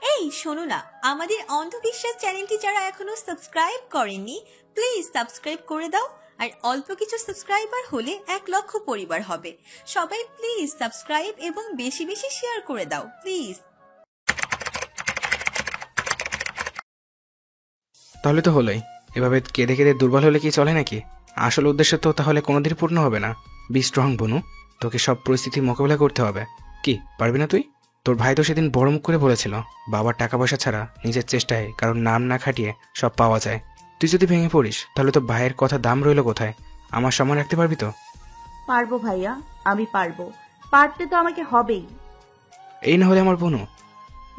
এই শোনো না, আমাদের অন্ধবিশ্বাস চ্যানেলটি যারা এখনো সাবস্ক্রাইব করেননি প্লিজ সাবস্ক্রাইব করে দাও। আর অল্প কিছু সাবস্ক্রাইবার হলে 1,00,000 পরিবার হবে। সবাই প্লিজ সাবস্ক্রাইব এবং বেশি বেশি শেয়ার করে দাও প্লিজ। তাহলে তো হলোই। এভাবে কেঁদে কেঁদে দুর্বল হলে কি চলে নাকি? আসল উদ্দেশ্য তো তাহলে কোনোদিন পূর্ণ হবে না। বি স্ট্রং বনু, তোকে সব পরিস্থিতি মোকাবিলা করতে হবে। কি পারবি না তুই? তোর ভাই তো সেদিন বড় মুখ করে বলেছিল বাবার টাকা পয়সা ছাড়া নিজের চেষ্টায় কারণ নাম না খাটিয়ে সব পাওয়া যায়। তুই যদি ভেঙে পড়িস তাহলে তো ভাইয়ের কথা দাম রইল কোথায়? আমার সম্মান রাখতে পারবি তো? পারবো ভাইয়া, আমি পারবো। পারতে তো আমাকে হবেই। এই না হলে আমার বনু।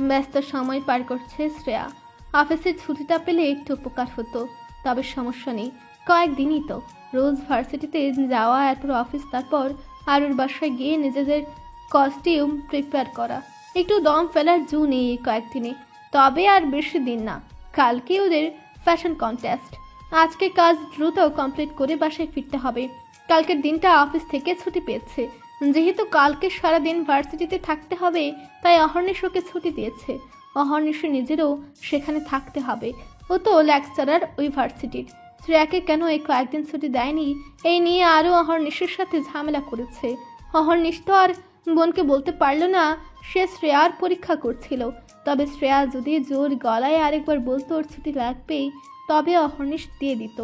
ব্যস্ত সময় পার করছে শ্রেয়া। অফিসের ছুটিটা পেলে একটু উপকার হতো, তবে সমস্যা নেই, কয়েকদিনই তো। রোজ ভার্সিটিতে যাওয়া, এত অফিস, তারপর আরুর বাসায় গিয়ে নিজেদের কস্টিউম প্রিপেয়ার করা, একটু দম ফেলার জো নেই এই কয়েকদিনে। তবে আর বেশি দিন না, কালকে ওদের ফ্যাশন কন্টেস্ট। আজকে কাজ দ্রুত কমপ্লিট করে বাসায় ফিরতে হবে। কালকের দিনটা অফিস থেকে ছুটি পেয়েছে, যেহেতু কালকে সারাদিন ভার্সিটিতে থাকতে হবে তাই অহর্নিশ ওকে ছুটি দিয়েছে। অহর্নিশে নিজেরও সেখানে থাকতে হবে, ও তো লেকচারার ওই ভার্সিটির। শ্রেয়াকে কেন এই কয়েকদিন ছুটি দেয়নি এই নিয়ে আরও অহর্নিশের সাথে ঝামেলা করেছে। অহর্নিশ তো আর বোনকে বলতে পারল না সে শ্রেয়ার পরীক্ষা করছিল। তবে শ্রেয়া যদি জোর গলায় আরেকবার বলতো ওর ছুটি লাগবেই, তবে অহর্নিশ দিয়ে দিত।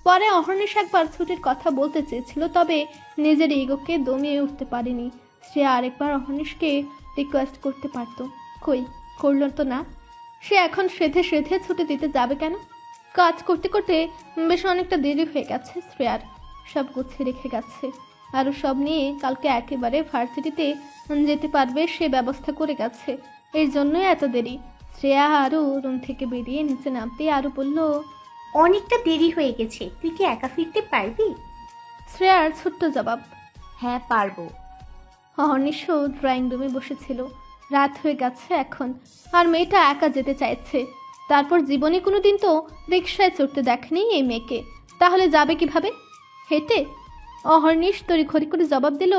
পরে অহর্নিশ একবার ছুটির কথা বলতে চেয়েছিল, তবে নিজের ইগোকে দমিয়ে উঠতে পারেনি। শ্রেয়া আরেকবার অহর্নিশকে রিকোয়েস্ট করতে পারত, কই করল তো না। সে এখন সেধে সেধে ছুটি দিতে যাবে কেন? কাজ করতে করতে বেশ অনেকটা দেরি হয়ে গেছে শ্রেয়ার, সব গুছিয়ে রেখে গেছে। আরও সব নিয়ে কালকে একেবারে ভার্সিটিতে যেতে পারবে সে ব্যবস্থা করে গেছে, এর জন্যই এত দেরি। শ্রেয়া আরও রুম থেকে বেরিয়ে নিচে নামতে আরও বলল, অনেকটা দেরি হয়ে গেছে, তুই কি একা ফিরতে পারবি? শ্রেয়ার ছোট্ট জবাব, হ্যাঁ পারবো। অহর্নিশ ড্রয়িং রুমে বসেছিল। রাত হয়ে গেছে এখন, আর মেয়েটা একা যেতে চাইছে। তারপর জীবনে কোনোদিন তো রিকশায় চড়তে দেখেনি এই মেয়েকে, তাহলে যাবে কিভাবে? হেঁটে? অহর্নিশ তড়িঘড়ি করে জবাব দিল,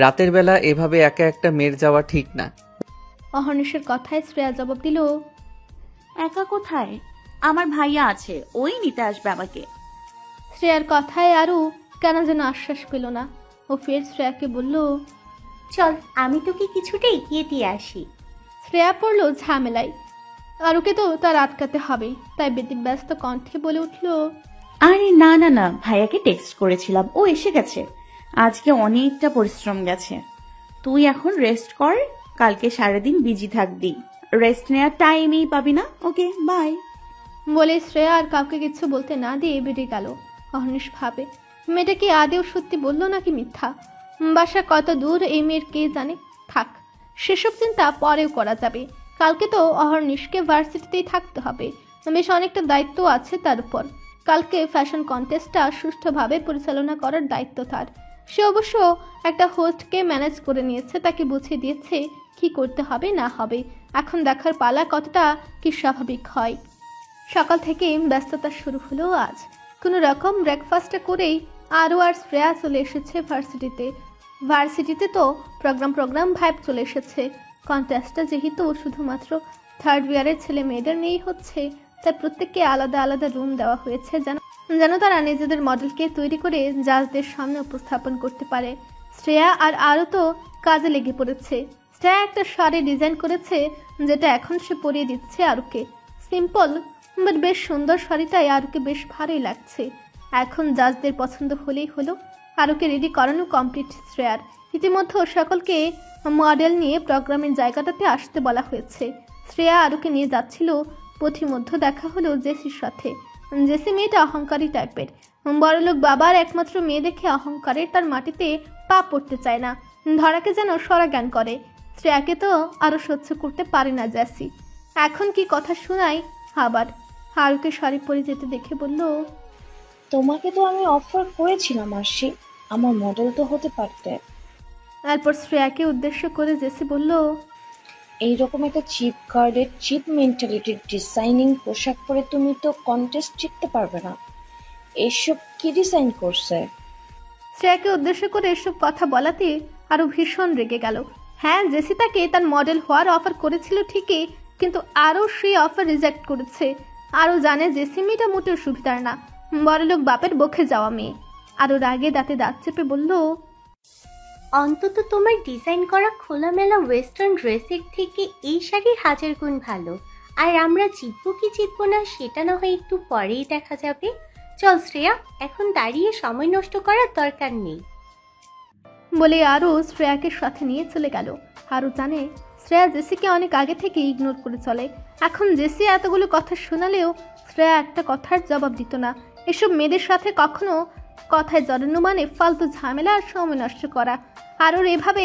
রাতের বেলা এভাবে একা একটা মেয়ের যাওয়া ঠিক না। অহর্নিশের কথায় শ্রেয়া জবাব দিল, একা কোথায়, আমার ভাইয়া আছে, ওই নিতে আসবে আমাকে। শ্রেয়ার কথায় আরও কেন যেন আশ্বাস পেল না। ও ফের শ্রেয়াকে বলল, চল আমি তোকে কিছুটা এগিয়ে দিয়ে আসি। শ্রেয়া পড়ল ঝামেলায়। আরুকে তো তার আটকাতে হবে, তাই ব্যতিব্যস্ত কণ্ঠে বলে উঠল, আরে না না না, ভাইয়াকে টেক্সট করেছিলাম, ও এসে গেছে। আজকে অনেকটা পরিশ্রম গেছে। তুই এখন রেস্ট কর, কালকে সারাদিন বিজি থাকবি, রেস্ট নেওয়ার টাইমই পাবি না। Okay bye. বলে শ্রেয়া আর কাউকে কিছু বলতে না দিয়ে বেরিয়ে গেল। অহর্নিশ ভাবে, মেয়েটা কি আদেও সত্যি বললো নাকি মিথ্যা? বাসা কত দূর এই মেয়ের কে জানে। থাক, সেসব চিন্তা পরেও করা যাবে। কালকে তো অহর্নিশকে ভার্সিটিতেই থাকতে হবে, বেশ অনেকটা দায়িত্ব আছে তার উপর। কালকে ফ্যাশন কন্টেস্টটা সুষ্ঠুভাবে পরিচালনা করার দায়িত্ব তার। সে অবশ্য একটা হোস্টকে ম্যানেজ করে নিয়েছে, তাকে বুঝিয়ে দিয়েছে কি করতে হবে না হবে। এখন দেখার পালা কতটা কি স্বাভাবিক হয়। সকাল থেকে ব্যস্ততা শুরু হলো আজ। কোনো রকম ব্রেকফাস্টটা করেই আরও আর শ্রেয়া চলে এসেছে ভার্সিটিতে। ভার্সিটিতে তো প্রোগ্রাম ভাইব চলে এসেছে। কন্টেস্টটা যেহেতু শুধুমাত্র থার্ড ইয়ারের ছেলে মেয়েদের নিয়েই হচ্ছে, তাই প্রত্যেককে আলাদা আলাদা রুম দেওয়া হয়েছে যেন তারা নিজেদের মডেলকে তৈরি করে জাজদের সামনে উপস্থাপন করতে পারে। শ্রেয়া আর আরও তো কাজে লেগে পড়েছে। শ্রেয়া একটা শাড়ি ডিজাইন করেছে, যেটা এখন সে পরিয়ে দিচ্ছে আরুকে। সিম্পল বাট বেশ সুন্দর শাড়িটাই আরুকে বেশ ভালোই লাগছে। এখন জাজদের পছন্দ হলেই হলো। আরুকে রেডি করানো কমপ্লিট শ্রেয়ার। ইতিমধ্যে সকলকে মডেল নিয়ে প্রোগ্রামের জায়গাটাতে আসতে বলা হয়েছে। শ্রেয়া আরুকে নিয়ে যাচ্ছিল, পথিমধ্যে দেখা হলো জেসির সাথে। জেসি মেয়েটা অহংকারী টাইপের, বড়লোক বাবার একমাত্র মেয়ে দেখে অহংকারে তার মাটিতে পা পড়তে চায় না, ধরাকে যেন সরা জ্ঞান করে। শ্রেয়াকে তো আরো সহ্য করতে পারে না জেসি। এখন কি কথা শোনায় আবার। আরুকে শাড়ি পরে যেতে দেখে বলল, তোমাকে তো আমি অফার করেছিলাম আরশি, আমার মডেল তো হতে পারতে। তারপর শ্রেয়াকে উদ্দেশ্য করে জেসি বলল, এইরকম একটা চিপ কার্ডের চিপ মেন্টালিটির ডিজাইনিং পোশাক পরে তুমি তো কন্টেস্ট জিততে পারবে না। এসব কি ডিজাইন করছে? শ্রেয়াকে উদ্দেশ্য করে এসব কথা বলাতে আরো ভীষণ রেগে গেল। হ্যাঁ, জেসি তাকে তার মডেল হওয়ার অফার করেছিল ঠিকই, কিন্তু আরও সেই অফার রিজেক্ট করেছে। আরও জানে যে সিমিটা মোটেও সুবিধার না, বড়লোক বাপের বকে যাওয়া মেয়ে। আরও রাগে দাঁতে দাঁত চেপে বলল, অন্তত তোমার ডিজাইন করা খোলামেলা ওয়েস্টার্ন ড্রেসের থেকে এই শাড়ি 1000 গুণ ভালো। আর আমরা জিতবো কি জিতবো না সেটা না হয় একটু পরেই দেখা যাবে। চল শ্রেয়া, এখন দাঁড়িয়ে সময় নষ্ট করার দরকার নেই। বলে আরও শ্রেয়াকে সাথে নিয়ে চলে গেল। আরও জানে শ্রেয়া জেসিকে অনেক আগে থেকে ইগনোর করে চলে। এখন জেসি এতগুলো কথা শোনালেও শ্রেয়া একটা কথার জবাব দিত না। এসব মেয়েদের সাথে কখনো কথায় জড়ানো মানে ফালতু ঝামেলা আর সময় নষ্ট করা। আরোর এভাবে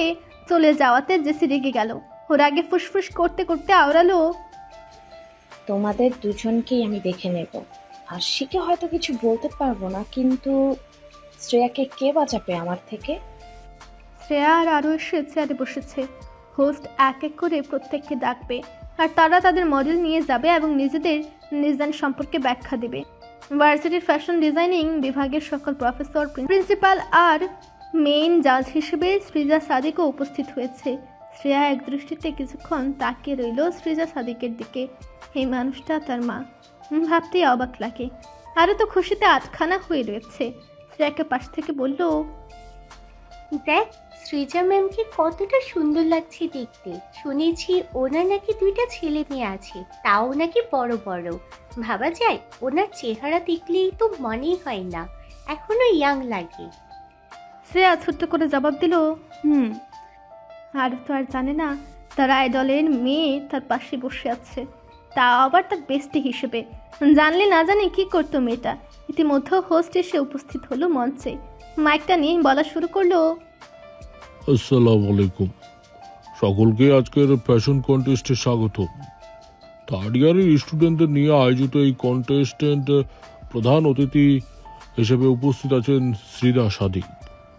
চলে যাওয়াতে জেসি রেগে গেল। ওর আগে ফুসফুস করতে করতে আওড়ালো, তোমাদের দুজনকেই আমি দেখে নেব। আশিকে হয়তো কিছু বলতে পারবো না, কিন্তু শ্রেয়াকে কে বাঁচাবে আমার থেকে? শ্রেয়া আর আরও এসে চেয়ারে বসেছে। হোস্ট এক এক করে প্রত্যেককে ডাকবে আর তারা তাদের মডেল নিয়ে যাবে এবং নিজেদের ডিজাইন সম্পর্কে ব্যাখ্যা দেবে। ভার্সিটির ফ্যাশন ডিজাইনিং বিভাগের সকল প্রফেসর, প্রিন্সিপাল আর মেইন জাজ হিসেবে সৃজা সাদিকও উপস্থিত হয়েছে। শ্রেয়া এক দৃষ্টিতে কিছুক্ষণ তাকিয়ে রইল সৃজা সাদিকের দিকে। এই মানুষটা তার মা, ভাবতেই অবাক লাগে। আরও তো খুশিতে আটখানা হয়ে রয়েছে। শ্রেয়াকে পাশ থেকে বলল, দেখ সৃজা ম্যামকে কতটা সুন্দর লাগছে দেখতে। শুনেছি ওনার নাকি 2টা ছেলে মেয়ে আছে, তাও নাকি বড় বড়। ভাবা যায় ওনার চেহারা দেখলেই তো মনেই হয় না এখনো ইয়াং লাগে। শ্রেয়া ছোট্ট করে জবাব দিল, হুম। আর তো আর জানে না তার আইডলের মেয়ে তার পাশে বসে আছে, তা আবার তার বেস্টি হিসেবে। জানলে না জানি কি করতো মেয়েটা। ইতিমধ্যে হোস্ট এসে উপস্থিত হলো মঞ্চে। মাইকটা নিয়ে বলা শুরু করলো, আসসালামু আলাইকুম, সকলকে আজকের ফ্যাশন কন্টেস্টে স্বাগত। থার্ড ইয়ারের স্টুডেন্টদের নিয়ে আয়োজিত এই কন্টেস্টেন্ট প্রধান অতিথি হিসেবে উপস্থিত আছেন সৃজা সাদিক।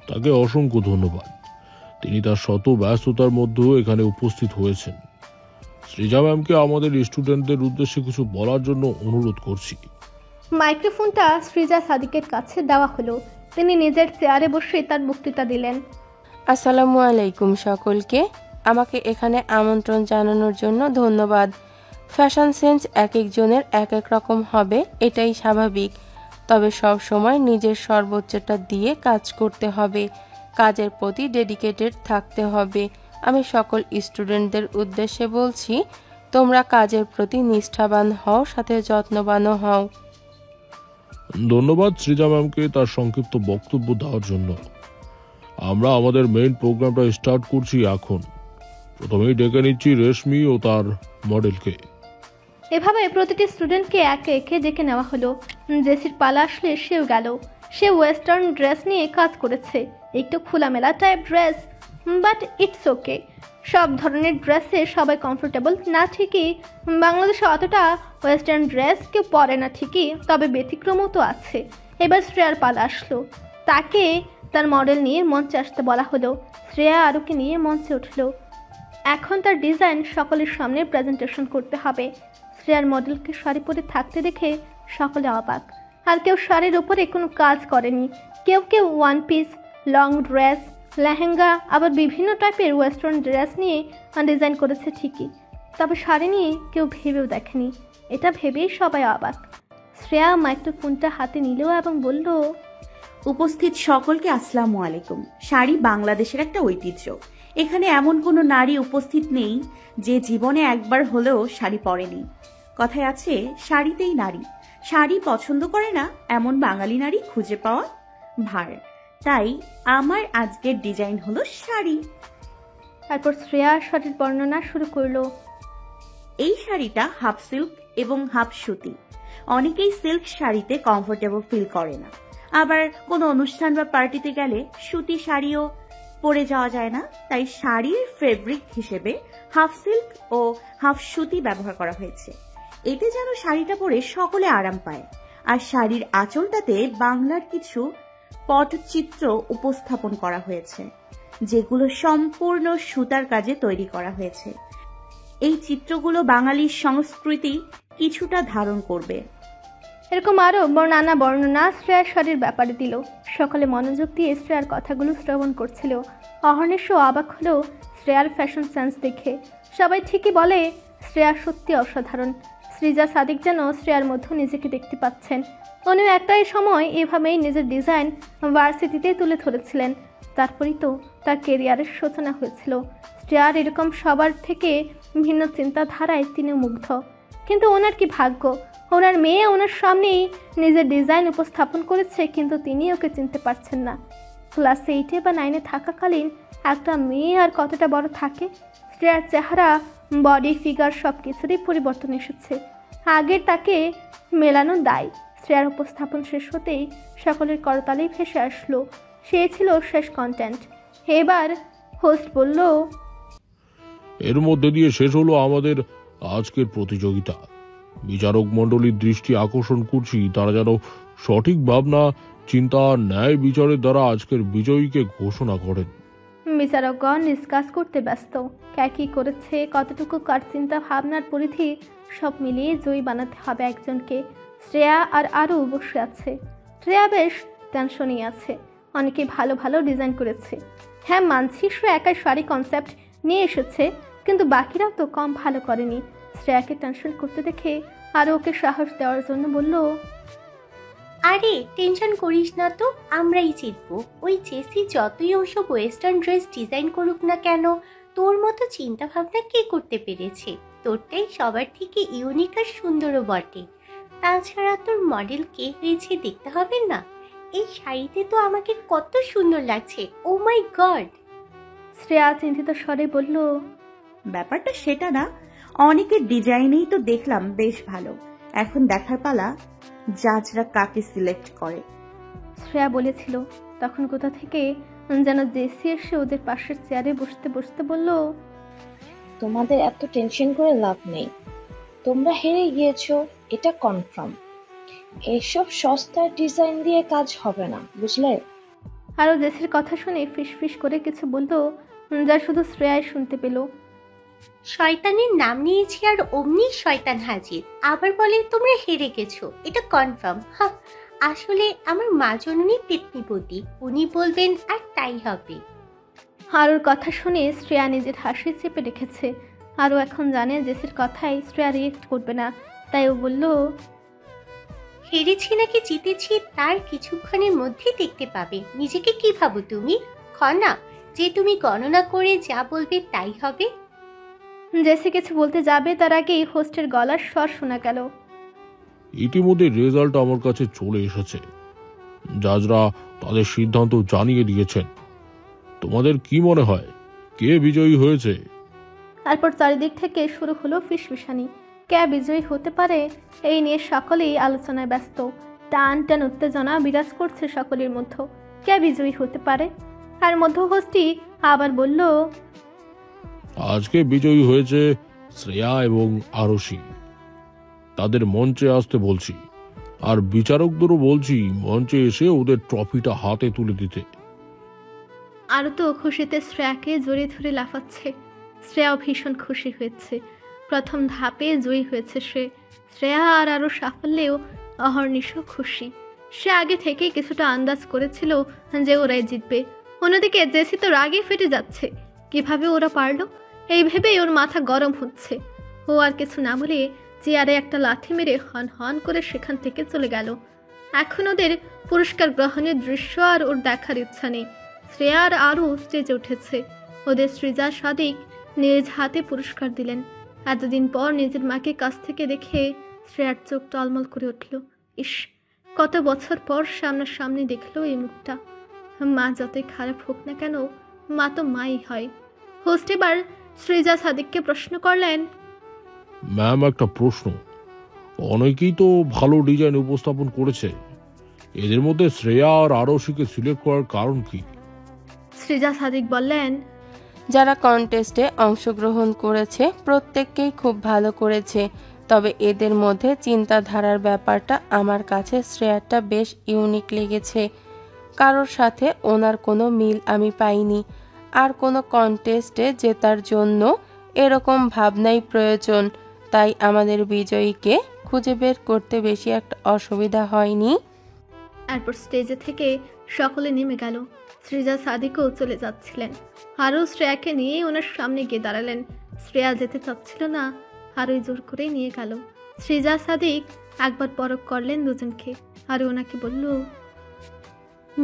তাকে অসংখ্য ধন্যবাদ। তিনি তার শত ব্যস্ততার মধ্যেও এখানে উপস্থিত হয়েছেন। সৃজা ম্যামকে আমাদের স্টুডেন্টদের উদ্দেশ্যে কিছু বলার জন্য অনুরোধ করছি। মাইক্রোফোনটা সৃজা সাদিকের কাছে দেওয়া হলো। তিনি নিজের চেয়ারে বসে তার বক্তৃতা দিলেন। আসসালামু আলাইকুম সকলকে। আমাকে এখানে আমন্ত্রণ জানানোর জন্য ধন্যবাদ। ফ্যাশন সেন্স এক একজনের এক এক রকম হবে, এটাই স্বাভাবিক। তবে সব সময় নিজের সর্বোচ্চটা দিয়ে কাজ করতে হবে, কাজের প্রতি ডেডিকেটেড থাকতে হবে। আমি সকল স্টুডেন্টদের উদ্দেশ্যে বলছি, তোমরা কাজের প্রতি নিষ্ঠাবান হও, সাথে যত্নবানও হও। ধন্যবাদ সৃজা ম্যামকে তার সংক্ষিপ্ত বক্তব্য দেওয়ার জন্য। আমরা আমাদের মেইন প্রোগ্রামটা স্টার্ট করছি এখন। প্রথমেই ডেকে নিচ্ছি রেশমি ও তার মডেলকে। এভাবে প্রতিটি স্টুডেন্টকে একে একে ডেকে নেওয়া হলো। জেসির পালা আসলে সেও গেল। সে ওয়েস্টার্ন ড্রেস নিয়ে কাজ করেছে, একটু খোলামেলা type dress, but it's okay. সব ধরনের ড্রেসে সবাই কমফোর্টেবল না ঠিকই, বাংলাদেশে অতটা ওয়েস্টার্ন ড্রেস কেউ পরে না ঠিকই, তবে ব্যতিক্রমও তো আছে। এবার শ্রেয়ার পালা আসলো। তাকে তার মডেল নিয়ে মঞ্চে আসতে বলা হলো। শ্রেয়া আরুকে নিয়ে মঞ্চে উঠল। এখন তার ডিজাইন সকলের সামনে প্রেজেন্টেশন করতে হবে। শ্রেয়ার মডেলকে শাড়ি পরে থাকতে দেখে সকলে অবাক। আর কেউ শাড়ির উপরে কোনো কাজ করেনি। কেউ কেউ one piece, long dress, lehenga, আবার বিভিন্ন টাইপের ওয়েস্টার্ন ড্রেস নিয়ে ডিজাইন করেছে ঠিকই, তবে শাড়ি নিয়ে কেউ ভেবেও দেখেনি। এটা ভেবেই সবাই অবাক। শ্রেয়া মাইক্রোফোনটা হাতে নিল এবং বলল, উপস্থিত সকলকে আসসালামু আলাইকুম। শাড়ি বাংলাদেশের একটা ঐতিহ্য। এখানে এমন কোনো নারী উপস্থিত নেই যে জীবনে একবার হলেও শাড়ি পরেনি। কথায় আছে, শাড়িতেই নারী। শাড়ি পছন্দ করে না এমন বাঙালি নারী খুঁজে পাওয়া ভার। তাই আমার আজকের ডিজাইন হলো শাড়ি। তারপর শ্রেয়া শাড়ির বর্ণনা শুরু করলো। এই শাড়িটা হাফ সিল্ক এবং হাফ সুতি। অনেকেই সিল্ক শাড়িতে কমফোর্টেবল ফিল করে না, আবার কোনো অনুষ্ঠান বা পার্টিতে গেলে সুতি শাড়িও পরে যাওয়া যায় না। তাই শাড়ির ফেব্রিক হিসেবে হাফ সিল্ক ও হাফ সুতি ব্যবহার করা হয়েছে। এতে যেন শাড়িটা পরে সকলে আরাম পায়। আর শাড়ির আঁচলটাতে বাংলার কিছু পটচিত্র উপস্থাপন করা হয়েছে, যেগুলো সম্পূর্ণ সুতার কাজে তৈরি করা হয়েছে। এই চিত্রগুলো বাঙালির সংস্কৃতি কিছুটা ধারণ করবে। এরকম আরও নানা বর্ণনা শ্রেয়ার শাড়ির ব্যাপারে দিল। সকলে মনোযোগ দিয়ে শ্রেয়ার কথাগুলো শ্রবণ করছিল। অহর্নিশও অবাক হলো শ্রেয়ার ফ্যাশন সেন্স দেখে। সবাই ঠিকই বলে শ্রেয়া সত্যি অসাধারণ। সৃজা সাদিক যেন শ্রেয়ার মধ্যে নিজেকে দেখতে পাচ্ছেন। উনি একটাই সময় এভাবেই নিজের ডিজাইন ভার্সিটিতে তুলে ধরেছিলেন। তারপরেই তো তার কেরিয়ারের সূচনা হয়েছিল। শ্রেয়ার এরকম সবার থেকে ভিন্ন চিন্তাধারায় তিনি মুগ্ধ। কিন্তু ওনার কি ভাগ্য, ওনার মেয়ে ওনার সামনেই নিজের ডিজাইন উপস্থাপন করেছে, কিন্তু তিনি ওকে চিনতে পারছেন না। ক্লাস 8 বা 9 থাকাকালীন একটা মেয়ে আর কতটা বড় থাকে। শ্রেয়ার চেহারা, বডি, ফিগার সব কিছুরই পরিবর্তন এসেছে। আগের তাকে মেলানো দায়। শ্রেয়ার উপস্থাপন শেষ হতেই সকলের করতালি ভেসে আসলো। সে ছিল শেষ কন্টেন্ট। এবার হোস্ট বলল, এর মধ্যে দিয়ে শেষ হলো আমাদের আজকের প্রতিযোগিতা। বিচারক মণ্ডলীর দৃষ্টি আকর্ষণ করছি তারা যেন সঠিক ভাবনা, চিন্তা, ন্যায় বিচারের দ্বারা আজকের বিজয়ীকে ঘোষণা করেন। বিচারকগণ ডিসকাস করতে ব্যস্ত। কে কি করেছে, কতটুকু কার চিন্তা ভাবনার পরিধি, সব মিলিয়ে জয়ী বানাতে হবে একজনকে। শ্রেয়া আর আরও বসে আছে। শ্রেয়া বেশ টেনশনই আছে। অনেকে ভালো ভালো ডিজাইন করেছে। হ্যাঁ মানছি, সে একাই শাড়ি কনসেপ্ট নিয়ে এসেছে, কিন্তু বাকিরাও তো কম ভালো করেনি। শ্রেয়াকে টেনশন করতে দেখে আরও ওকে সাহস দেওয়ার জন্য বলল, আরে টেনশন করিস না তো, আমরাই জিতবো। ওই জেসি যতই ওসব ওয়েস্টার্ন ড্রেস ডিজাইন করুক না কেন, তোর মতো চিন্তা ভাবনা কে করতে পেরেছে? তোরটাই সবার থেকে ইউনিক আর সুন্দরও বটে। তাছাড়া তোর মডেল কে হয়েছে দেখতে হবে না? এই শাড়িতে তো আমাকে কত সুন্দর লাগছে, ও মাই গড। শ্রেয়া চিন্তিত স্বরে বলল, ব্যাপারটা সেটা না, অনেকের ডিজাইনেই তো দেখলাম বেশ ভালো। এখন দেখার পালা জাজরা কাকে সিলেক্ট করে। শ্রেয়া বলেছিল। তখন কোথা থেকে যেন জেসি এসে ওদের পাশের চেয়ারে বসতে বসতে বলল, তোমাদের এত টেনশন করে লাভ নেই। তোমরা হেরে গিয়েছো, এটা কনফার্ম। এসব সস্তা ডিজাইন দিয়ে কাজ হবে না, বুঝলে? আরও জেসির কথা শুনে ফিস ফিস করে কিছু বলতো, যা শুধু শ্রেয়াই শুনতে পেল। শয়তানের নাম নিয়েছি আর অমনি শয়তান হাজির। আবার বলে তোমরা হেরে গেছো, এটা কনফার্ম। হ্যাঁ, আসলে আমার মা জননী পেতনিপতি, উনি বলবেন আর তাই হবে। আরুর কথা শুনে শ্রেয়া নিজের হাসি চেপে রেখেছে। আরও এখন জানে জেসির কথাই শ্রেয়া রিয়েক্ট করবে না, তাই ও বলল, হেরেছি নাকি জিতেছি তার কিছুক্ষণের মধ্যেই দেখতে পাবে। নিজেকে কি ভাবো তুমি, খনা, যে তুমি গণনা করে যা বলবে তাই হবে? জেসি কিছু বলতে যাবে তার আগেই হোস্টের গলার স্বর শোনা গেল, ইতিমধ্যে রেজাল্ট আমার কাছে চলে এসেছে। জাজরা তাদের সিদ্ধান্ত জানিয়ে দিয়েছেন। তোমাদের কি মনে হয় কে বিজয়ী হয়েছে? তারপর চারিদিক থেকে শুরু হলো ফিসফিসানি। কে বিজয়ী হতে পারে এই নিয়ে সকলেই আলোচনায় ব্যস্ত। টান টান উত্তেজনা বিরাজ করছে সকলের মধ্যে। কে বিজয়ী হতে পারে? আর মধ্যহস্তি আবার বলল, আজকে বিজয়ী হয়েছে শ্রেয়া এবং আরশি। তাদের মঞ্চে আসতে বলছি, আর বিচারকদেরও বলছি মঞ্চে এসে ওদের ট্রফিটা হাতে তুলে দিতে। আরও তো খুশিতে শ্রেয়াকে জড়িয়ে ধরে লাফাচ্ছে। শ্রেয়াও ভীষণ খুশি হয়েছে। প্রথম ধাপে জয়ী হয়েছে সে। শ্রেয়া আর আরও সাফল্যেও অহর্নিশ খুশি। সে আগে থেকেই কিছুটা আন্দাজ করেছিল যে ওরাই জিতবে। অন্যদিকে জেসি তো রাগে ফেটে যাচ্ছে। কিভাবে ওরা পারলো এই ভেবেই ওর মাথা গরম হচ্ছে। ও আর কিছু না বলে চেয়ারে একটা লাথি মেরে হন হন করে সেখান থেকে চলে গেল। এখন ওদের পুরস্কার গ্রহণের দৃশ্য আর ওর দেখার ইচ্ছা নেই। শ্রেয়া আর আরও স্টেজে উঠেছে। ওদের সৃজা সাদিক নিজ হাতে পুরস্কার দিলেন। এতদিন পর নিজের মাকে কাছ থেকে দেখে শ্রেয়ার চোখ টলমল করে উঠল। ইস, কত বছর পর সামনাসামনি দেখলো এই মুখটা। মা যতই খারাপ হোক না কেন, মা তো মাই হয়। হোস্ট এবার সৃজা সাদিককে প্রশ্ন করলেন, ম্যাম, একটা প্রশ্ন। অনেকেই তো ভালো ডিজাইন উপস্থাপন করেছে, এদের মধ্যে শ্রেয়া আর আরশিকে সিলেক্ট করার কারণ কি? সৃজা সাদিক বললেন, যারা কন্টেস্টে অংশগ্রহণ করেছে প্রত্যেককেই খুব ভালো করেছে, তবে এদের মধ্যে চিন্তাধারার ব্যাপারটা আমার কাছে শ্রেয়ারটা বেশ ইউনিক লেগেছে। কারোর সাথে ওনার কোনো মিল আমি পাইনি। আর কোনো কন্টেস্টে জেতার জন্য এরকম ভাবনাই প্রয়োজন। তাই আমাদের বিজয়ীকে খুঁজে বের করতে বেশি একটা অসুবিধা হয়নি। এরপর স্টেজে থেকে সকলে নেমে গেল। সৃজা সাদিকও চলে যাচ্ছিলেন। আরও শ্রেয়াকে নিয়ে ওনার সামনে গিয়ে দাঁড়ালেন। শ্রেয়া যেতে চাচ্ছিল না, আরোই জোর করে নিয়ে গেল। সৃজা সাদিক একবার পরখ করলেন দুজনকে, আর ওনাকে বলল,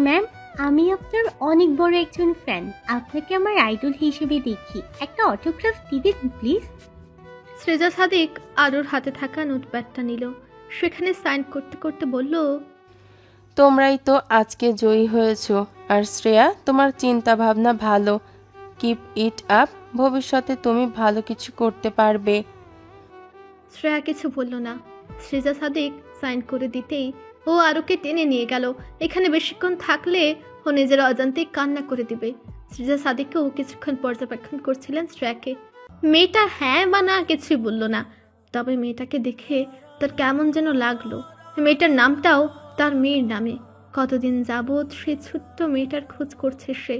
ম্যাম, আমি আপনার অনেক বড় একজন ফ্যান, আপনাকে আমার আইডল হিসেবে দেখি, একটা অটোগ্রাফ দিবেন প্লিজ? সৃজা সাদিক আরোর হাতে থাকা নোটপ্যাডটা নিল, সেখানে সাইন করতে করতে বলল, তোমরাই তো আজকে জয়ী হয়েছো। আর শ্রেয়া, তোমার চিন্তা ভাবনা ভালো, কিপ ইট আপ, ভবিষ্যতে তুমি ভালো কিছু করতে পারবে। শ্রেয়া কিছু বলল না। সৃজা সাদিক সাইন করে দিতেই ও আরোকে টেনে নিয়ে গেল। এখানে বেশিক্ষণ থাকলে ও নিজের অজান্তেই কান্না করে দিবে। সৃজা সাদিককেও কিছুক্ষণ পর্যবেক্ষণ করছিলেন শ্রেয়াকে। মেয়েটা হ্যাঁ বা না কিছুই বলল না, তবে মেয়েটাকে দেখে তার কেমন যেন লাগলো। মেয়েটার নামটাও তার মেয়ের নামে। কতদিন যাবৎ সে ছোট্ট মেয়েটার খোঁজ করছে সে।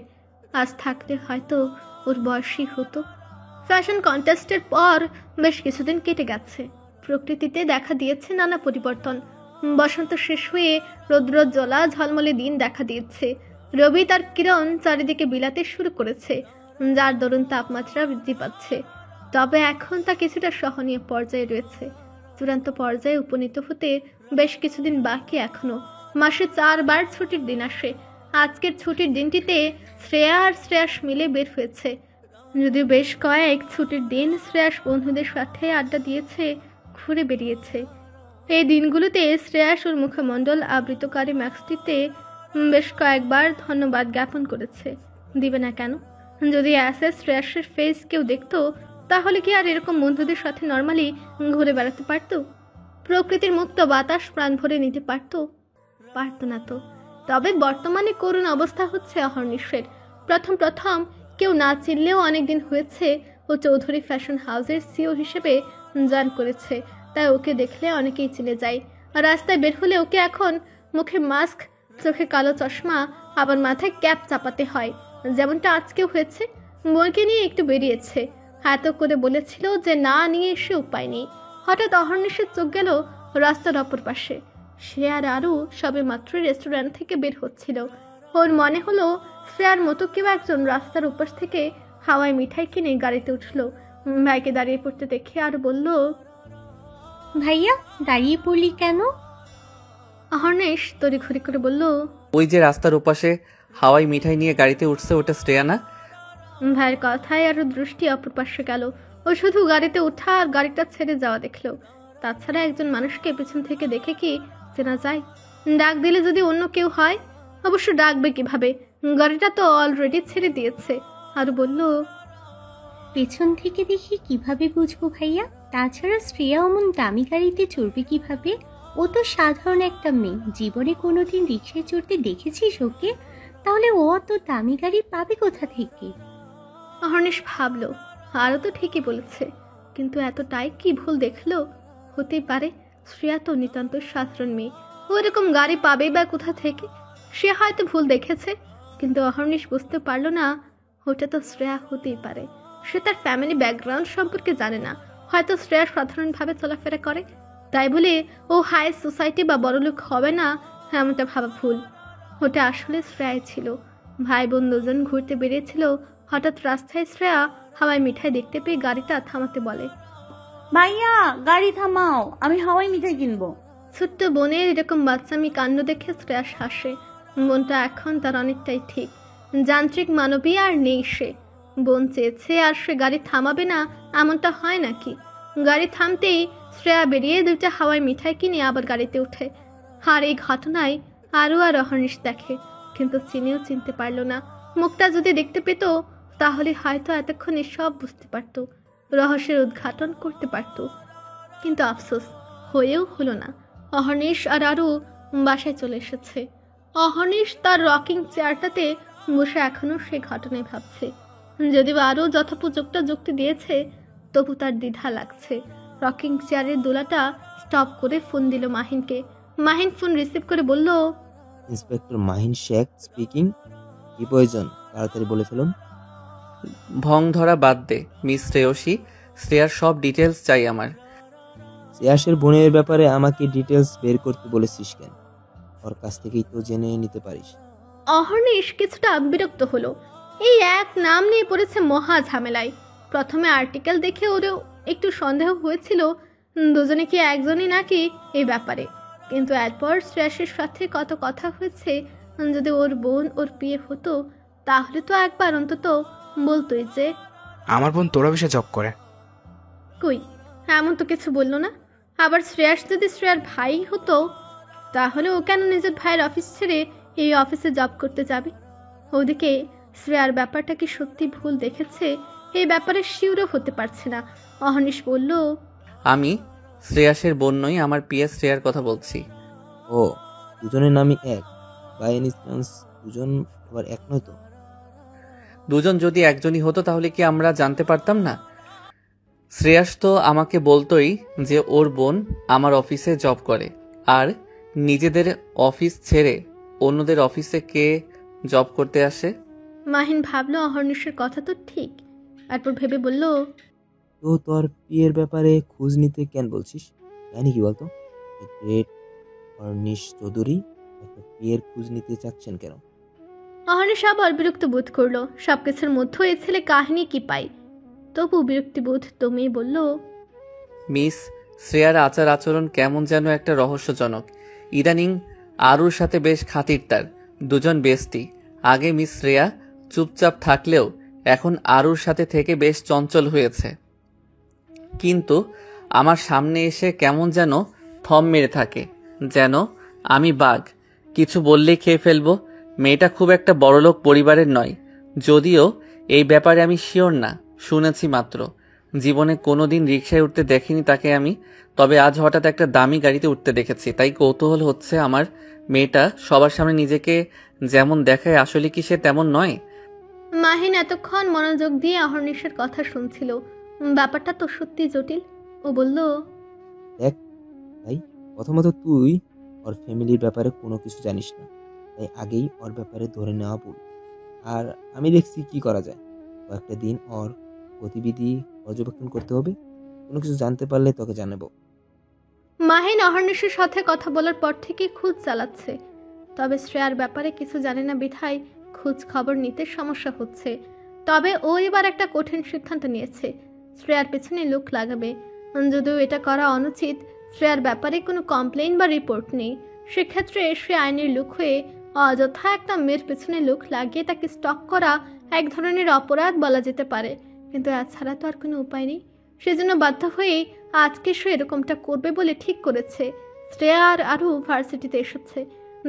আজ থাকলে হয়তো ওর বয়সই হতো। ফ্যাশন কন্টেস্টের পর বেশ কিছুদিন কেটে গেছে। প্রকৃতিতে দেখা দিয়েছে নানা পরিবর্তন। বসন্ত শেষ হয়ে রৌদ্রজ্জ্বলা ঝলমলে দিন দেখা দিয়েছে। রবি তার কিরণ চারিদিকে বিলাতে শুরু করেছে, যার দরুন তাপমাত্রা বৃদ্ধি পাচ্ছে। তবে এখন তা কিছুটা সহনীয় পর্যায়ে রয়েছে। চূড়ান্ত পর্যায়ে উপনীত হতে বেশ কিছুদিন বাকি এখনো। মাসে 4 বার ছুটির দিন আসে। আজকের ছুটির দিনটিতে শ্রেয়া আর শ্রেয়াস মিলে বের হয়েছে। যদিও বেশ কয়েক ছুটির দিন শ্রেয়াস বন্ধুদের সাথে আড্ডা দিয়েছে, ঘুরে বেরিয়েছে। এই দিনগুলোতে শ্রেয়াস ওর মুখমণ্ডল আবৃতকারী ম্যাক্সটিতে বেশ কয়েকবার ধন্যবাদ জ্ঞাপন করেছে। দিবে না কেন? যদি অ্যাসে শ্রেয়াসের ফেস কেউ দেখতো, তাহলে কি আর এরকম বন্ধুদের সাথে নর্মালি ঘুরে বেড়াতে পারতো? প্রকৃতির মুক্ত বাতাস প্রাণ ভরে নিতে পারতো না তো। তবে বর্তমানে করুণ অবস্থা হচ্ছে অহর্নিশের। প্রথম কেউ না চিনলেও অনেকদিন হয়েছে ও চৌধুরী ফ্যাশন হাউসের সিও হিসেবে জয়েন করেছে, তাই ওকে দেখলে অনেকেই চিনে যায়। আর রাস্তায় বের হলে ওকে এখন মুখে মাস্ক, চোখে কালো চশমা, আবার মাথায় ক্যাপ চাপাতে হয়, যেমনটা আজকেও হয়েছে। বোনকে নিয়ে একটু বেরিয়েছে, এত করে বলেছিল যে না নিয়ে এসে উপায় নেই। হঠাৎ অহর্নিশের চোখ গেল রাস্তার অপর পাশে। সে আর আরও সবে মাত্র রেস্টুরেন্ট থেকে বের হচ্ছিল। ওর মনে হলো শ্রেয়ার মতো কেউ একজন রাস্তার উপাস থেকে হাওয়ায় মিঠাই কিনে গাড়িতে উঠল। ভাইকে দাঁড়িয়ে পড়তে দেখে আর বলল, ভাইয়া, দাঁড়িয়ে পড়লি কেন? অহর্নিশ তড়িঘড়ি করে বলল, ওই যে রাস্তার ওপাশে হাওয়াই মিঠাই নিয়ে গাড়িতে উঠছে, ওটা শ্রেয়া না? ভাইয়ের কথায় আরো দৃষ্টি অপর পাশে গেল। ও শুধু গাড়িতে ওঠা আর গাড়িটা ছেড়ে যাওয়া দেখলো। তাছাড়া একজন মানুষকে পেছন থেকে দেখে কি চেনা যায়? ডাক দিলে যদি অন্য কেউ হয়, অবশ্য ডাকবে কিভাবে? গাড়িটা তো অলরেডি ছেড়ে দিয়েছে। আর বলল, পেছন থেকে দেখি কিভাবে বুঝবো ভাইয়া? তাছাড়া শ্রেয়া অমন দামি গাড়িতে চড়বে কিভাবে? ও তো সাধারণ একটা মেয়ে, জীবনে কোনোদিন রিক্সায় চড়তে দেখেছিস ওকে? তাহলে ও অত দামি গাড়ি পাবে কোথা থেকে? অহর্নিশ ভাবলো, আরও তো ঠিকই বলেছে, কিন্তু এতটাই কি ভুল দেখলো? হতেই পারে শ্রেয়া তো নিতান্ত সাধারণ মেয়ে, ও এরকম গাড়ি পাবে বা কোথা থেকে? সে হয়তো ভুল দেখেছে, কিন্তু অহর্নিশ বুঝতে পারলো না ওটা তো শ্রেয়া হতেই পারে। সে তার ফ্যামিলি ব্যাকগ্রাউন্ড সম্পর্কে জানে না। হয়তো শ্রেয়া সাধারণভাবে চলাফেরা করে, তাই বলে ও হাই সোসাইটি বা বড়লোক হবে না এমনটা ভাবা ভুল। ওটা আসলে শ্রেয়াই ছিল। ভাই বোন দুজন ঘুরতে বেরিয়েছিল। হঠাৎ রাস্তায় শ্রেয়া হাওয়াই মিঠাই দেখতে পেয়ে গাড়িটা থামাতে বলে, ভাইয়া গাড়ি থামাও, আমি হাওয়াই মিঠাই কিনবো। ছোট্ট বোনের এরকম বাচ্চামি কাণ্ড দেখে শ্রেয়া হাসে। বোনটা এখন তার অনেকটাই ঠিক। যান্ত্রিক মানবী আর নেই সে। বোন চেয়েছে আর সে গাড়ি থামাবে না এমনটা হয় নাকি? গাড়ি থামতেই শ্রেয়া বেরিয়ে 2টা হাওয়াই মিঠাই কিনে আবার গাড়িতে ওঠে। আর এই ঘটনায় আরও আর অহর্নিশ দেখে, কিন্তু চিনেও চিনতে পারল না। মুখটা যদি দেখতে পেত তাহলে হয়তো এতক্ষণে সব বুঝতে পারত, রহস্যের উদ্ঘাটন করতে পারত। কিন্তু আফসোস, হয়েও হলো না। অহর্নিশ আর আরও বাসায় চলে এসেছে। অহর্নিশ তার রকিং চেয়ারটাতে বসে এখনো সে ঘটনায় ভাবছে। যদিও আরও যথোপযুক্ত যুক্তি দিয়েছে, তবু তার দ্বিধা লাগছে। রকিং চেয়ারের দোলাটা স্টপ করে ফোন দিল মাহিনকে। মাহিন ফোন রিসিভ করে বলল, ইন্সপেক্টর মাহিন শেখ স্পিকিং। কি প্রয়োজন, তাড়াতাড়ি বলে ফেলুন। ভং ধরা বাদ দে মিস শ্রেয়সী, শ্রেয়ার সব ডিটেলস চাই আমার। শ্রেয়াসের বোনের ব্যাপারে আমাকে ডিটেলস বের করতে বলেছিস কেন? ওর কাছ থেকেই তো জেনে নিতে পারিস। অহর্নিশ কিছুটা বিরক্ত হলো। এই এক নাম নিয়ে পড়েছে মহা ঝামেলায়। প্রথমে আর্টিকেল দেখে একটু সন্দেহ হয়েছিল দুজনে কি একজনই নাকি এই ব্যাপারে, কিন্তু এরপর শ্রেয়াসের সাথে কত কথা হয়েছে, যদি ওর বোন ওর বিয়ে হতো তাহলে তো একবার অন্তত বলতোই যে আমার বোন তোর অফিসে জব করে। কই, এমন তো কিছু বললো না। আবার শ্রেয়াস যদি শ্রেয়ার ভাই হতো তাহলে ও কেন নিজের ভাইয়ের অফিস ছেড়ে এই অফিসে জব করতে যাবে? ওদিকে শ্রেয়ার ব্যাপারটা কি সত্যি ভুল দেখেছে এই ব্যাপারে শিওরও হতে পারছে না। অহনিশ বলল, আমি শ্রেয়াসের বোন নই, আমার পিএস শ্রেয়ার কথা বলছি। ও, দুজনের নামই এক? বাই এনি চান্স দুজন আবার এক নয় তো? দুজন যদি একজনই হতো তাহলে কি আমরা জানতে পারতাম না? শ্রেয়াস তো আমাকে বলতোই যে ওর বোন আমার অফিসে জব করে, আর নিজেদের অফিস ছেড়ে অন্যদের অফিসে কে জব করতে আসে? মাহিন ভাবলো অহর্নিশের কথা তো ঠিক, তারপর ভেবে বলল, তো তোর বিয়ের ব্যাপারে খোঁজ নিতে কেন বলছিস? জানি কি বলতো, গ্রেট অর্নিশ চৌধুরী একটা বিয়ের খোঁজ নিতে চাচ্ছেন কেন? অহর্নিশ আবার বিরক্ত বোধ করলো। সবকিছুর মধ্যে এই ছেলে কাহিনী কি পায়, তবু বিরক্তিবোধ দমিয়ে বলল, মিস শ্রেয়ার আচার আচরণ কেমন যেন একটা রহস্যজনক। ইদানিং আরুর সাথে বেশ খাতিরদার, দুজন বেস্টি। আগে মিস শ্রেয়া চুপচাপ থাকলেও এখন আরুর সাথে থেকে বেশ চঞ্চল হয়েছে, কিন্তু আমার সামনে এসে কেমন যেন থম মেরে থাকে, যেন আমি বাঘ, কিছু বললেই খেয়ে ফেলবো। মেয়েটা খুব একটা বড়লোক পরিবারের নয়, যদিও এই ব্যাপারে আমি শিওর না, শুনেছি মাত্র। জীবনে কোনোদিন রিকশায় উঠতে দেখিনি তাকে আমি, তবে আজ হঠাৎ একটা দামি গাড়িতে উঠতে দেখেছি, তাই কৌতূহল হচ্ছে আমার। মেয়েটা সবার সামনে নিজেকে যেমন দেখায় আসলে কি সে তেমন নয়? মাহিন এতক্ষণ মনোযোগ দিয়ে অহর্নিশের কথা শুনছিল। ব্যাপারটা তো সত্যি জটিল। ও বলল, দেখ ভাই, প্রথমত তুই ওর ফ্যামিলির ব্যাপারে কোনো কিছু জানিস না, তাই আগেই ওর ব্যাপারে ধরে নেওয়া ভুল। আর আমি দেখছি কি করা যায়। কয়েকটা দিন ওর গতিবিধি পর্যবেক্ষণ করতে হবে, কোনো কিছু জানতে পারলে তোকে জানাবো। মাহিন অহর্নিশের সাথে কথা বলার পর থেকে খোঁজ চালাচ্ছে, তবে শ্রেয়ার ব্যাপারে কিছু জানে না বিধায় খোঁজ খবর নিতে সমস্যা হচ্ছে। তবে ও এবার একটা কঠিন সিদ্ধান্ত নিয়েছে, শ্রেয়ার পেছনে লোক লাগাবে। যদিও এটা করা অনুচিত, শ্রেয়ার ব্যাপারে কোনো কমপ্লেইন বা রিপোর্ট নেই, সেক্ষেত্রে সে আইনের লোক হয়ে অযথা একটা মেয়ের পেছনে লোক লাগিয়ে তাকে স্টক করা এক ধরনের অপরাধ বলা যেতে পারে, কিন্তু এছাড়া তো আর কোনো উপায় নেই। সেজন্য বাধ্য হয়ে আজকে সে এরকমটা করবে বলে ঠিক করেছে। শ্রেয়া আর আরু ভার্সিটিতে এসেছে,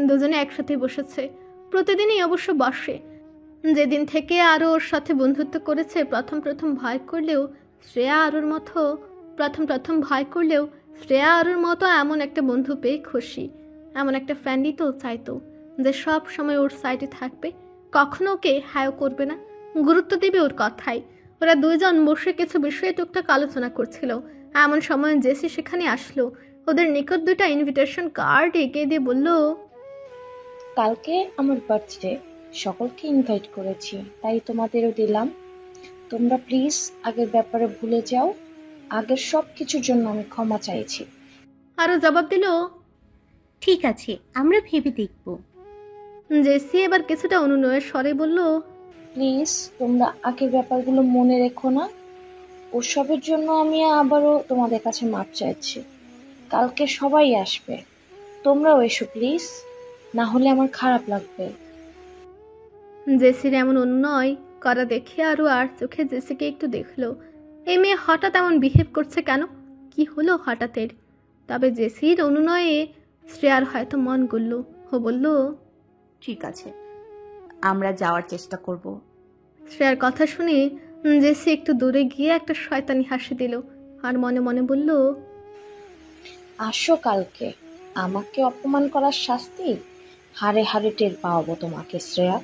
দুজনে একসাথে বসেছে, প্রতিদিনই অবশ্য বসে। যেদিন থেকে আরও ওর সাথে বন্ধুত্ব করেছে, প্রথম প্রথম ভয় করলেও শ্রেয়া আরুর মতো এমন একটা বন্ধু পেয়ে খুশি। এমন একটা ফ্রেন্ডই তো চাইতো যে সব সময় ওর সাইডে থাকবে, কখনো ওকে হ্যাও করবে না, গুরুত্ব দেবে ওর কথায়। ওরা দুইজন বসে কিছু বিষয়ে টুকটাক আলোচনা করছিল, এমন সময় জেসি সেখানে আসলো। ওদের নিকট দুইটা ইনভিটেশন কার্ড এগিয়ে দিয়ে বলল, কালকে আমার বার্থডে, সকলকে ইনভাইট করেছি, তাই তোমাদেরও দিলাম। তোমরা প্লিজ আগের ব্যাপারে ভুলে যাও, আগের সব কিছুর জন্য আমি ক্ষমা চাইছি। আরও জবাব দিল, ঠিক আছে, আমরা ভেবে দেখব। জেসি এবার কিছুটা অনুনয়ের স্বরে বলল, প্লিজ তোমরা আগের ব্যাপারগুলো মনে রেখো না। ওসবের জন্য আমি আবারও তোমাদের কাছে মাপ চাইছি। কালকে সবাই আসবে, তোমরাও এসো প্লিজ, না হলে আমার খারাপ লাগবে। জেসির এমন অনুনয় করা দেখে আরও আর চোখে জেসিকে একটু দেখলো। এই মেয়ে হঠাৎ এমন বিহেভ করছে কেন, কি হলো হঠাৎের? তবে জেসির অনুনয়ে শ্রেয়ার হয়তো মন গড়ল। ও বলল, ঠিক আছে, আমরা যাওয়ার চেষ্টা করব। শ্রেয়ার কথা শুনে জেসি একটু দূরে গিয়ে একটা শয়তানি হাসি দিল আর মনে মনে বলল, আসো কালকে, আমাকে অপমান করার শাস্তি হাড়ে হাড়ে টের পাওয়াবো তোমাকে। শ্রেয়া,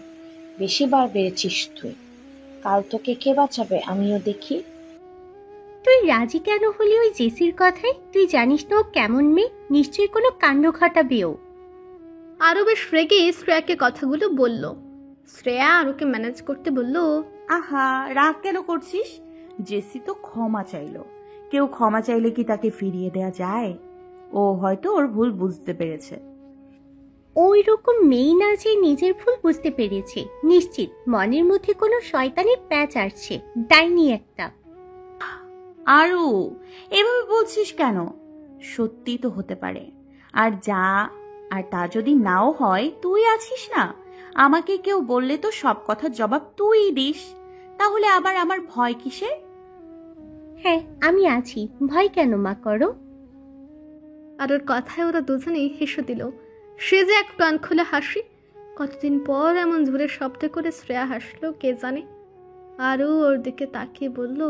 বেশিবার বেড়েছিস তুই, কাল তোকে কে বাঁচাবে আমিও দেখি। তুই রাজি কেন হলি ওই জেসির কথায়? তুই জানিস না ও কেমন মেয়ে, নিশ্চয়ই কোনো কাণ্ড ঘটাবেও। আরও বেশ রেগে শ্রেয়াকে কথাগুলো বলল। শ্রেয়া আরুকে ম্যানেজ করতে বলল, আহা, রাগ কেন করছিস? জেসি তো ক্ষমা চাইলো, কেউ ক্ষমা চাইলে কি তাকে ফিরিয়ে দেয়া যায়? ও হয়তো ওর ভুল বুঝতে পেরেছে। ওই রকম মেয়ে না যে নিজের ভুল বুঝতে পেরেছে, নিশ্চিত মনের মধ্যে কোনো শয়তানি প্যাচ আসছে, ডাইনি একটা। আরু, এভাবে বলছিস কেন? সত্যি তো হতে পারে। আর তা যদি নাও হয়, তুই আছিস না। আমাকে কেউ বললে তো সব কথার জবাব তুই দিস। তাহলে আবার আমার ভয় কিসের? হ্যাঁ, আমি আছি, ভয় কেন মা করো? আর ওর কথায় ওরা দুজনেই হেসে দিল। সে যে এক প্রাণ খোলা হাসি। কতদিন পর এমন জোরে শব্দ করে শ্রেয়া হাসলো কে জানে। আরও ওর দিকে তাকিয়ে বলল,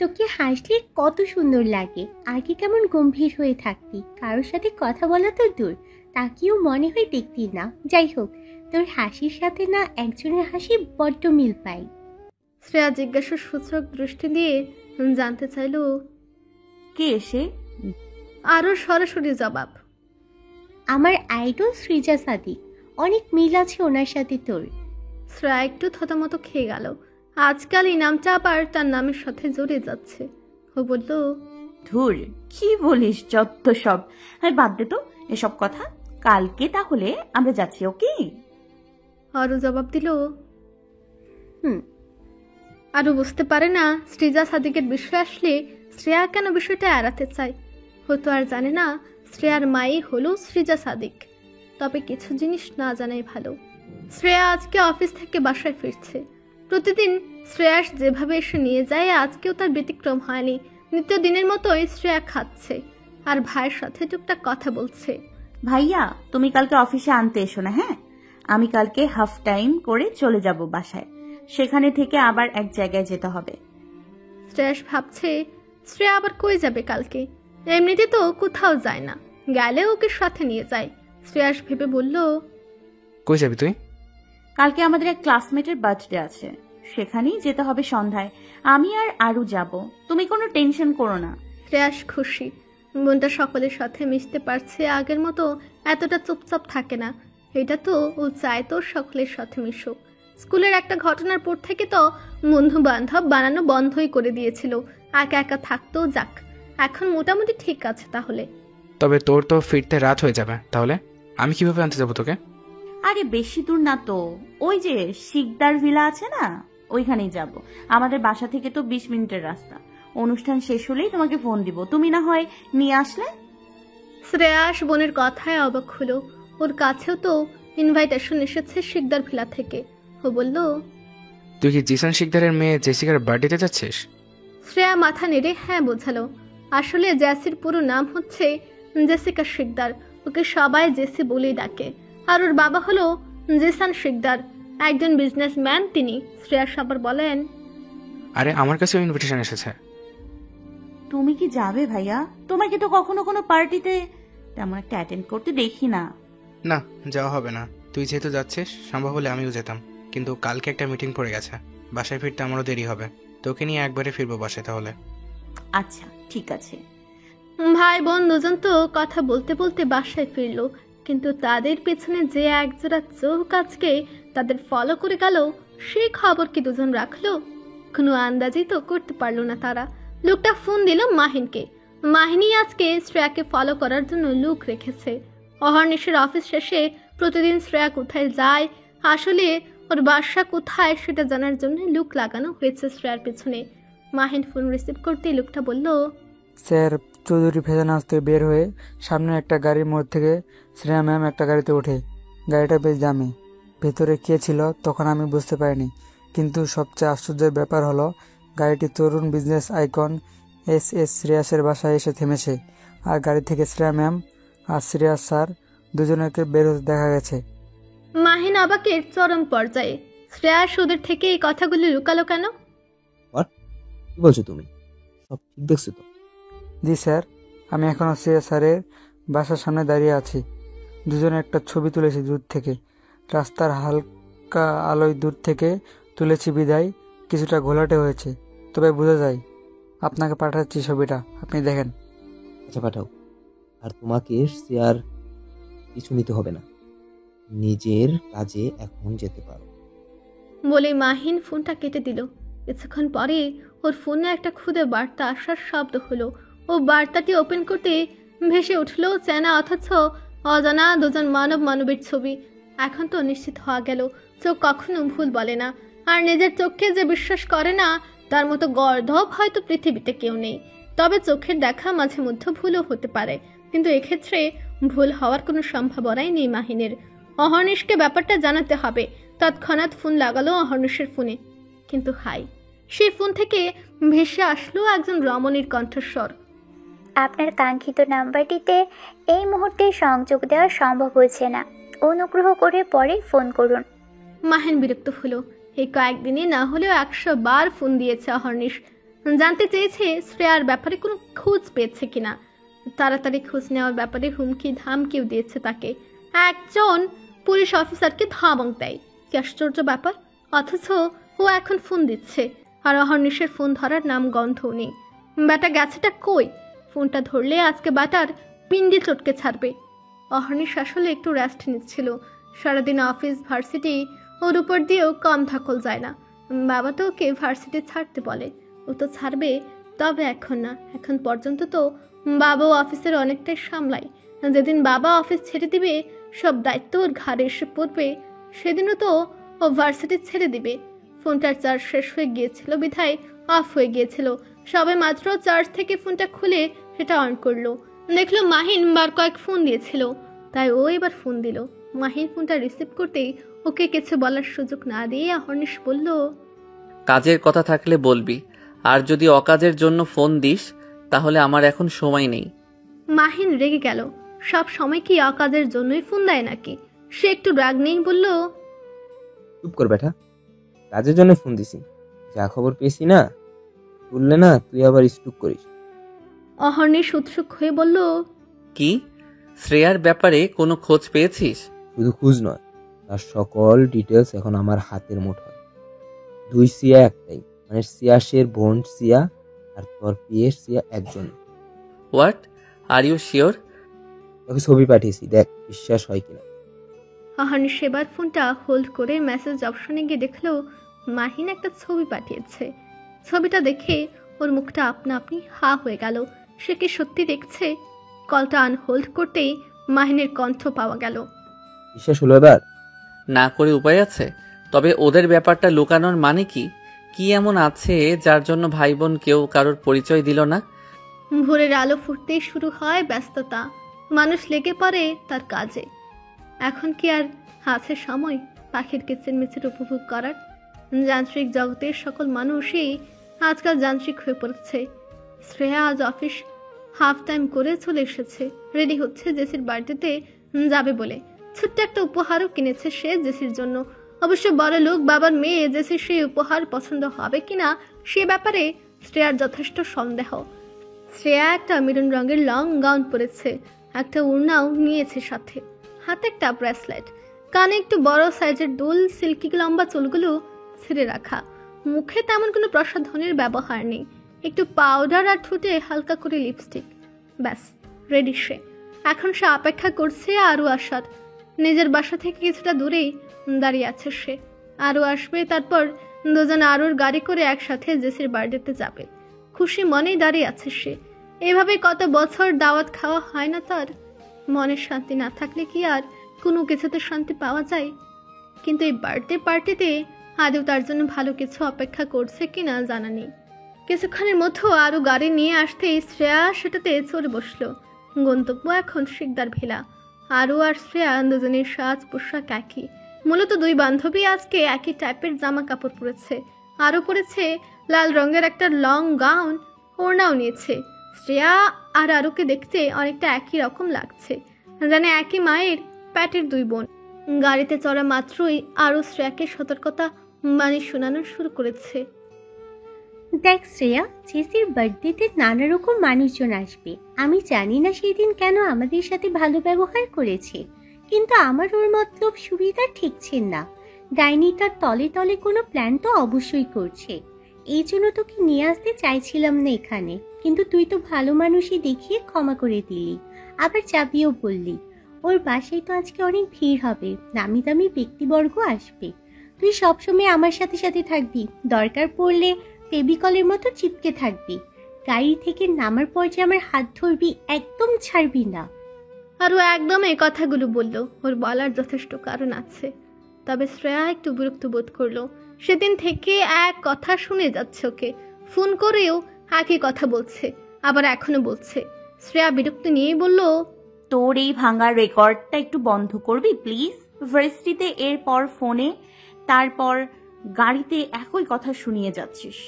তোকে হাসলে কত সুন্দর লাগে। আগে কেমন গম্ভীর হয়ে থাকতি, কারোর সাথে কথা বলা তো দূর, তাকেও মনে হয় দেখতি না। যাই হোক, তোর হাসির সাথে না একজনের হাসি বড্ড মিল পাই। শ্রেয়া জিজ্ঞাসা সূচক দৃষ্টি দিয়ে জানতে চাইল, কে এসে? আরও সরাসরি জবাব, আমার আইডল সৃজা সাদিক, অনেক মিল আছে ওনার সাথে তোর। শ্রেয়া একটু থতমত খেয়ে গেল। আজকাল এই নামটা আবার তার নামের সাথে জড়িয়ে যাচ্ছে। ও বলল, ধুর, কি বলিস যত সব। বাদ দে তো এসব কথা। কালকে তাহলে আমরা যাচ্ছি, ওকে? আরও জবাব দিল, হুম। আরও বুঝতে পারে না সৃজা সাদিকের বিষয় আসলে শ্রেয়া কেন বিষয়টা এড়াতে চায়। হয়তো আর জানে না শ্রেয়ার মাই হলো সৃজা সাদিক। তবে কিছু জিনিস না জানাই ভালো। শ্রেয়া আজকে অফিস থেকে বাসায় ফিরছে। প্রতিদিন শ্রেয়াস যেভাবে এসে নিয়ে যায়, আজকেও তার ব্যতিক্রম হয়নি। নিত্যদিনের মতোই শ্রেয়া খাচ্ছে আর ভাইয়ের সাথে টুকটাক কথা বলছে। ভাইয়া, তুমি কালকে অফিসে আনতে এসো না, হ্যাঁ? আমি কালকে হাফ টাইম করে চলে যাব বাসায়। সেখানে থেকে আবার এক জায়গায় যেতে হবে। শ্রেয়াস ভাবছে, শ্রেয়া আবার কই যাবে কালকে? এমনিতে তো কোথাও যায় না, গেলে ওকে সাথে নিয়ে যায়। শ্রেয়াস ভেবে বলল, কই যাবি তুই? কালকে আমাদের এক ক্লাসমেটের বার্থডে আছে, সেখানেই যেতে হবে সন্ধ্যায়। আমি আর আরু যাব, তুমি কোনো টেনশন করো না। শ্রেয়াস খুশি, বোনটা সকলের সাথে মিশতে পারছে। আগের মতো এতটা চুপচাপ থাকে না। এটা তো ও চায় তো সকলের সাথে মিশুক। স্কুলের একটা ঘটনার পর থেকে তো বন্ধু বান্ধব বানানো বন্ধই করে দিয়েছিল। একা একা থাকতেও যাক, এখন মোটামুটি ঠিক আছে। তাহলে তবে তোর তো ফিরতে রাত হয়ে যাবে, তাহলে আমি কিভাবে আনতে যাবো তোকে? আরে বেশি দূর না তো, ওই যে শিকদার ভিলা আছে না, ওইখানেই যাব। আমাদের বাসা থেকে তো 20 মিনিটের রাস্তা। অনুষ্ঠান শেষ হলেই তোমাকে ফোন দিব, তুমি না হয় নিয়ে আসলে। শ্রেয়াস বোনের কথায় অবাক হলো। ওর কাছেও তো ইনভাইটেশন এসেছে শিকদার ভিলা থেকে। ও বলল, তুই কি জিসান শিকদারের মেয়ে জেসিকার বার্থডেতে যাচ্ছিস? শ্রেয়া মাথা নেড়ে হ্যাঁ বোঝালো। আসলে জেসির পুরো নাম হচ্ছে জেসিকা শিকদার। ওকে সবাই জেসি বলেই ডাকে। আর ওর বাবা হলো জিসান শিকদার, একজন বিজনেসম্যান তিনি। শ্রেয়া সবার বলেন, আরে আমার কাছেও ইনভিটেশন এসেছে। তুমি কি যাবে ভাইয়া? তোমাকে তো কখনো কোনো পার্টিতে তেমন একটা অ্যাটেন্ড করতে দেখি না। না, যাওয়া হবে না। তুই যেহেতু যাচ্ছিস, সম্ভব হলে আমিও যেতাম, কিন্তু কালকে একটা মিটিং পড়ে গেছে। বাসায় ফিরতে আমারও দেরি হবে। তোকে নিয়ে একবারে ফিরবো বাসায় তাহলে। আচ্ছা, ঠিক আছে। ভাই বোন দুজন তো কথা বলতে বলতে বাসায় ফিরলো, কিন্তু তাদের পেছনে যে একজোড়া চোখ আজকে তাদের ফলো করে গেল, সেই খবর কি দুজন রাখলো? কোনো আন্দাজই তো করতে পারলো না তারা। লোকটা ফোন দিল মাহিনকে। মাহিনী আজকে শ্রেয়াকে ফলো করার জন্য লোক রেখেছে। অহর্নিশের অফিস শেষে প্রতিদিন শ্রেয়া কোথায় যায়, আসলে ওর বাসা কোথায় সেটা জানার জন্য লোক লাগানো হয়েছে শ্রেয়ার পেছনে। মাহিন ফোন রিসিভ করতেই লোকটা বলল, স্যার, চৌধুরী ফেজানাজ থেকে বের হয়ে সামনে একটা গাড়ির মোড় থেকে শ্রেয়া ম্যাম একটা গাড়িতে ওঠে। গাড়িটা বেশ দামি। ভেতরে কে ছিল তখন আমি বুঝতে পারিনি, কিন্তু সবচেয়ে আশ্চর্যের ব্যাপার হলো গাড়িটি তরুণ বিজনেস আইকন এস শ্রেয়াসের বাসায় এসে থেমেছে। আর গাড়ি থেকে শ্রেয়া ম্যাম আর শ্রেয়াস স্যার দুজনকে বের হতে দেখা গেছে। মাহিন অবাকের চরম পর্যায়ে। শ্রেয়াস ওদের থেকে এই কথাগুলো লুকালো কেন? কি বলছো তুমি? সব ঠিক দেখছো তো? জি স্যার, আমি এখনো শ্রেয়া স্যারের বাসার সামনে দাঁড়িয়ে আছি। দুজনে একটা ছবি তুলেছি দূর থেকে। রাস্তার হালকা আলোয় দূর থেকে তুলেছি বিদায় কিছুটা ঘোলাটে হয়েছে, তবে বোঝা যায়। আপনাকে পাঠাচ্ছি ছবিটা, আপনি দেখেন। আচ্ছা, পাঠাও। আর তোমাকে শেয়ার কিছু নিতে হবে না, নিজের কাজে এখন যেতে পারো। বলে মাহিন ফোনটা কেটে দিল। কিছুক্ষণ পরে ওর ফোনে একটা খুদে বার্তা আসার শব্দ হলো। ও বার্তাটি ওপেন করতে ভেসে উঠলো চেনা অথচ অজানা দুজন মানবের ছবি। এখন তো নিশ্চিত হওয়া গেল চোখ কখনো ভুল বলে না। আর নিজের চোখকে যে বিশ্বাস করে না তার মতো গর্ধব হয়তো পৃথিবীতে কেউ নেই। তবে চোখের দেখা মাঝে মধ্যে ভুলও হতে পারে, কিন্তু এক্ষেত্রে ভুল হওয়ার কোনো সম্ভাবনাই নেই মাহিনের। অহর্নিশকে ব্যাপারটা জানাতে হবে। তৎক্ষণাৎ ফোন লাগালো অহর্নিশের ফোনে, কিন্তু হাই, সেই ফোন থেকে ভেসে আসলো একজন রমণীর কণ্ঠস্বর। আপনার কাঙ্ক্ষিত নাম্বারটিতে এই মুহূর্তে সংযোগ দেওয়া সম্ভব হচ্ছে না, অনুগ্রহ করে পরে ফোন করুন। মাহিন বিরক্ত হলো। এই কয়েকদিনে না হলেও 100 বার ফোন দিয়েছে অহর্নিশ। জানতে চেয়েছে শ্রেয়ার ব্যাপারে কোনো খোঁজ পেয়েছে কিনা। তাড়াতাড়ি খোঁজ নেওয়ার ব্যাপারে হুমকি ধামকিও দিয়েছে তাকে। একজন পুলিশ অফিসারকে ধমক দেয়। কি আশ্চর্য ব্যাপার! অথচ ও এখন ফোন দিচ্ছে, আর অহর্নিশের ফোন ধরার নাম গন্ধও নেই। ব্যাটা গেছেটা কই? ফোনটা ধরলে আজকে ব্যাটার পিন্ডি চটকে ছাড়বে। অহর্নিশ আসলে একটু রেস্ট নিচ্ছিল। সারাদিন অফিস ভার্সিটি ওর উপর দিয়েও কম ধাকল যায় না। বাবা তো ওকে ভার্সিটি ছাড়তে বলে, ও তো ছাড়বে, তবে এখন না। এখন পর্যন্ত তো বাবাও অফিসের অনেকটাই সামলায়। যেদিন বাবা অফিস ছেড়ে দিবে, সব দায়িত্ব ওর ঘাড়ে এসে পড়বে, সেদিনও তো ও ভার্সিটি ছেড়ে দিবে। ফোনটার চার্জ শেষ হয়ে গিয়েছিল বিধায় অফ হয়ে গিয়েছিল। সবে মাত্র চার্জ থেকে ফোনটা খুলে সেটা অন করলো, দেখলো মাহিন বার কয়েক ফোন দিয়েছিল, তাই ও এবার ফোন দিল। মাহিন ফোনটা রিসিভ করতেই ওকে কিছু বলার সুযোগ না দিয়ে অহর্নিশ বলল, কাজের কথা থাকলে বলবি, আর যদি অকাজের জন্য ফোন দিস তাহলে আমার এখন সময় নেই। মাহিন রেগে গেল। সব সময় কি অকাজের জন্যই ফোন দেয় নাকি? সে একটু রাগ নেই বলল, চুপ কর বেটা, কাজের জন্য ফোন দিছি, যা খবর পেয়েছি না বললে না তুই আবার স্টুক করিস। অহর্নিশ উৎসুক হয়ে বলল, কি, শ্রেয়ার ব্যাপারে কোনো খোঁজ পেয়েছিস? শুধু খোঁজ নয়, তার সকল ডিটেলস এখন আমার হাতের মুঠোয়। 2 সিয়া একটাই, মানে সিয়াসের বোন সিয়া আর তোর পিয়ের সিয়া একজন। What, are you sure? তোকে ছবি পাঠিয়েছি, দেখ বিশ্বাস হয় কিনা। অহর্নিশ এবার ফোনটা হোল্ড করে মেসেজ অপশনে গিয়ে দেখলো মাহিন একটা ছবি পাঠিয়েছে। ছবিটা দেখে ওর মুখটা আপনা আপনি হা হয়ে গেল। সে কি সত্যি দেখছে? কলটা আনহোল্ড করতেই মাহিনের কণ্ঠ পাওয়া গেল। বিশ্বাস হলো এবার? না করে উপায় আছে? তবে ওদের ব্যাপারটা লুকানোর মানে কি? কি এমন আছে যার জন্য ভাই বোন কেউ কারোর পরিচয় দিল না? ভোরের আলো ফুটতেই শুরু হয় ব্যস্ততা। মানুষ লেগে পড়ে তার কাজে। এখন কি আর আছে সময় পাখির কিচিরমিচির উপভোগ করার? যান্ত্রিক জগতের সকল মানুষই আজকাল যান্ত্রিক হয়ে পড়েছে। শ্রেয়া আজ অফিস হাফ টাইম করে চলে এসেছে। রেডি হচ্ছে জেসির বার্থডেতে যাবে বলে। ছোট্ট একটা উপহারও কিনেছে সে জেসির জন্য। অবশ্য বড় লোক বাবার মেয়ে জেসির সেই উপহার পছন্দ হবে কিনা সে ব্যাপারে শ্রেয়ার যথেষ্ট সন্দেহ। শ্রেয়া একটা মেরুন রঙের লং গাউন পরেছে, একটা ওড়নাও নিয়েছে সাথে, হাতে একটা ব্রেসলেট, কানে একটু বড় সাইজের দুল, সিল্কি লম্বা চুলগুলো ছেড়ে রাখা। মুখে তেমন কোনো প্রসাধনের ব্যবহার নেই, একটু পাউডার আর ঠোঁটে হালকা করে লিপস্টিক, ব্যাস রেডি সে। এখন সে অপেক্ষা করছে আরও আসার। নিজের বাসা থেকে কিছুটা দূরেই দাঁড়িয়ে আছে সে। আরও আসবে, তারপর দুজন আরুর গাড়ি করে একসাথে জেসির বার্থডেতে যাবে। খুশি মনেই দাঁড়িয়ে আছে সে। এভাবে কত বছর দাওয়াত খাওয়া হয় না তার। মনের শান্তি না থাকলে কি আর কোনো কিছুতে শান্তি পাওয়া যায়? কিন্তু এই বার্থডে পার্টিতে আদৌ তার জন্য ভালো কিছু অপেক্ষা করছে কিনা জানা নেই। কিছুক্ষণের মধ্যে আরও গাড়ি নিয়ে আসতেই শ্রেয়া সেটাতে চড়ে বসলো। গন্তব্য এখন শিকদার ভেলা। আরও আর শ্রেয়া দুজনের সাজ পোশাক একই। মূলত দুই বান্ধবী আজকে একই টাইপের জামা কাপড় পরেছে। আরও পরেছে লাল রঙের একটা লং গাউন, ওড়নাও নিয়েছে। শ্রেয়া আর আরুকে দেখতে অনেকটা একই রকম লাগছে, জানে একই মায়ের প্যাটের দুই বোন। গাড়িতে চড়া মাত্রই আরও শ্রেয়াকে সতর্কতা বাণী শোনানো শুরু করেছে। দেখ শ্রেয়া, জেসির বার্থডেতে নানা রকম মানুষজন আসবে। আমি জানি না সেই দিন কেন আমাদের সাথে ভালো ব্যবহার করেছে, কিন্তু আমার ওর মতলব সুবিধা ঠিকছে না। ডাইনিটার তলে তলে কোনো প্ল্যান তো অবশ্যই করছে। এই জন্য তোকে নিয়ে আসতে চাইছিলাম না এখানে, কিন্তু তুই তো ভালো মানুষই দেখিয়ে ক্ষমা করে দিলি, আবার যাবিও বললি। ওর বাসায় তো আজকে অনেক ভিড় হবে, নামি দামি ব্যক্তিবর্গ আসবে। তুই সবসময় আমার সাথে সাথে থাকবি, দরকার পড়লে ফেবিকলের মতো চিপকে থাকবি। গাড়ি থেকে নামার পর যে আমার হাত ধরবি, একদম ছাড়বি না। আরও একদম এই কথাগুলো বলল। ওর বলার যথেষ্ট কারণ আছে, তবে শ্রেয়া একটু বিরক্ত বোধ করলো। সেদিন থেকে এক কথা শুনে যাচ্ছে ওকে, ফোন করেও একই কথা বলছে, আবার এখনো বলছে। শ্রেয়া বিরক্তি নিয়েই বলল, তোর এই ভাঙা রেকর্ডটা একটু বন্ধ করবি প্লিজ? ভার্সিটিতে এরপর ফোনে, তারপর গাড়িতে একই কথা শুনিয়ে যাচ্ছিস।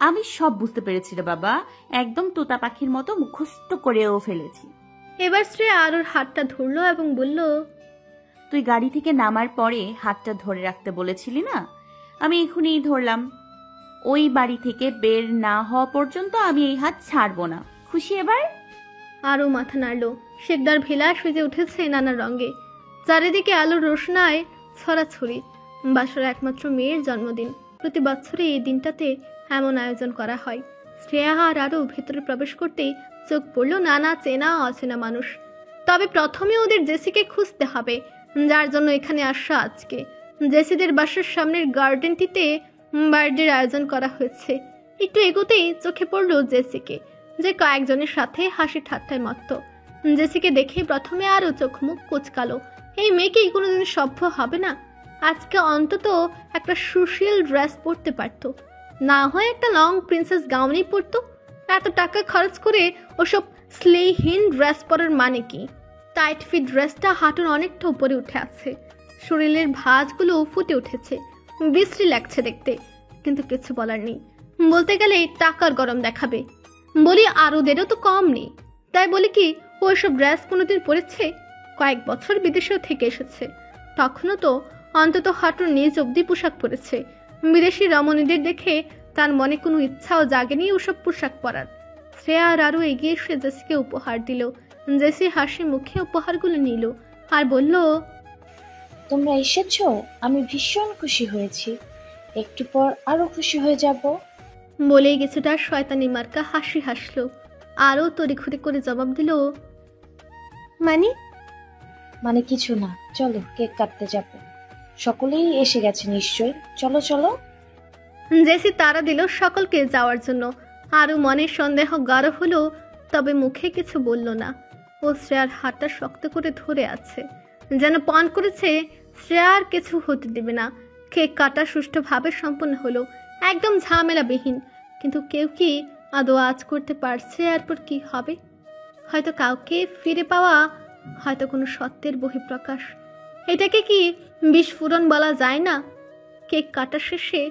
আমি সব বুঝতে পেরেছি রে বাবা, একদম তোতা পাখির মতো মুখস্থ করেও ফেলেছি। এবার শ্রেয়া আরুর হাতটা ধরলো এবং বলল, তুই গাড়ি থেকে নামার পরে হাতটা ধরে রাখতে বলেছিলি না, আমি এখনই ধরলাম। ওই বাড়ি থেকে বের না হওয়া পর্যন্ত আমি এই হাত ছাড়বো না। খুশি এবার? আরও মাথা নাড়ল। শেখদার ভেলা সেজে উঠেছে নানা রঙে, চারিদিকে আলোর রোশনায় ছড়াছড়ি। বাসার একমাত্র মেয়ের জন্মদিন, প্রতি বছরই এই দিনটাতে এমন আয়োজন করা হয়। শ্রেয়া আর আরও ভেতরে প্রবেশ করতেই চোখ পড়ল নানা চেনা অচেনা মানুষ। তবে প্রথমে ওদের জেসিকে খুঁজতে হবে, যার জন্য এখানে আসা আজকে। জেসিদের বাসার সামনের গার্ডেনটিতে বার্থডের আয়োজন করা হয়েছে। একটু এগোতেই চোখে পড়ল জেসিকে, যে কয়েকজনের সাথে হাসি ঠাট্টায় মত্ত। জেসিকে দেখে প্রথমে আরও চোখ মুখ কুচকালো। এই মেয়েকেই কোনোদিন সভ্য হবে না। আজকে অন্তত একটা সুশীল ড্রেস পরতে পারতো, না হয় একটা লং প্রিন্সেস গাউনই পরতো। এত টাকা খরচ করে ওসব স্লেহীন ড্রেস পরার মানে কি? টাইট ফিট ড্রেসটা হাঁটুর অনেকটা উপরে উঠে আছে, শরীরের ভাঁজগুলো ফুটে উঠেছে, বিশ্রী লাগছে দেখতে, কিন্তু কিছু বলার নেই। বলতে গেলে টাকার গরম দেখাবে। বলি আরোদেরও তো কম নেই, তাই বলি কি ও এসব ড্রেস কোনোদিন পরেছে? কয়েক বছর বিদেশেও থেকে এসেছে, তখনও তো অন্তত হাঁটুর নিচ অব্দি পোশাক পরেছে। বিদেশি রমণীদের দেখে তার মনে কোনো ইচ্ছাও জাগেনি ওসব পোশাক পরার। শ্রেয়া আর আরও এগিয়ে এসে জেসিকে উপহার দিল। জেসি হাসি মুখে উপহারগুলো নিল আর বলল, তোমরা এসেছো, আমি ভীষণ খুশি হয়েছি, একটু পর আরো খুশি হয়ে যাব। বলেই কিছুটা শয়তানি মার্কা হাসি হাসলো। আরও তড়িঘড়ি করে জবাব দিল, মানে কিছু না, চলো কেক কাটতে যাব। সকলেই এসে গেছে নিশ্চয়ই, চলো চলো। জেসি তাড়া দিল সকলকে যাওয়ার জন্য। আরও মনের সন্দেহ গাঢ় হলো, তবে মুখে কিছু বলল না। ও শ্রেয়ার হাতটা শক্ত করে ধরে আছে, যেন পণ করেছে শ্রেয়া আর কিছু হতে দেবে না। কেক কাটা সুষ্ঠুভাবে সম্পন্ন হলো, একদম ঝামেলাবিহীন। কিন্তু কেউ কি আদৌ আজ করতে পারছে এরপর কি হবে? হয়তো কাউকে ফিরে পাওয়া, হয়তো কোনো সত্যের বহিঃপ্রকাশ। এটাকে কি বিস্ফোরণ বলা যায় না? কেক কাটা শেষে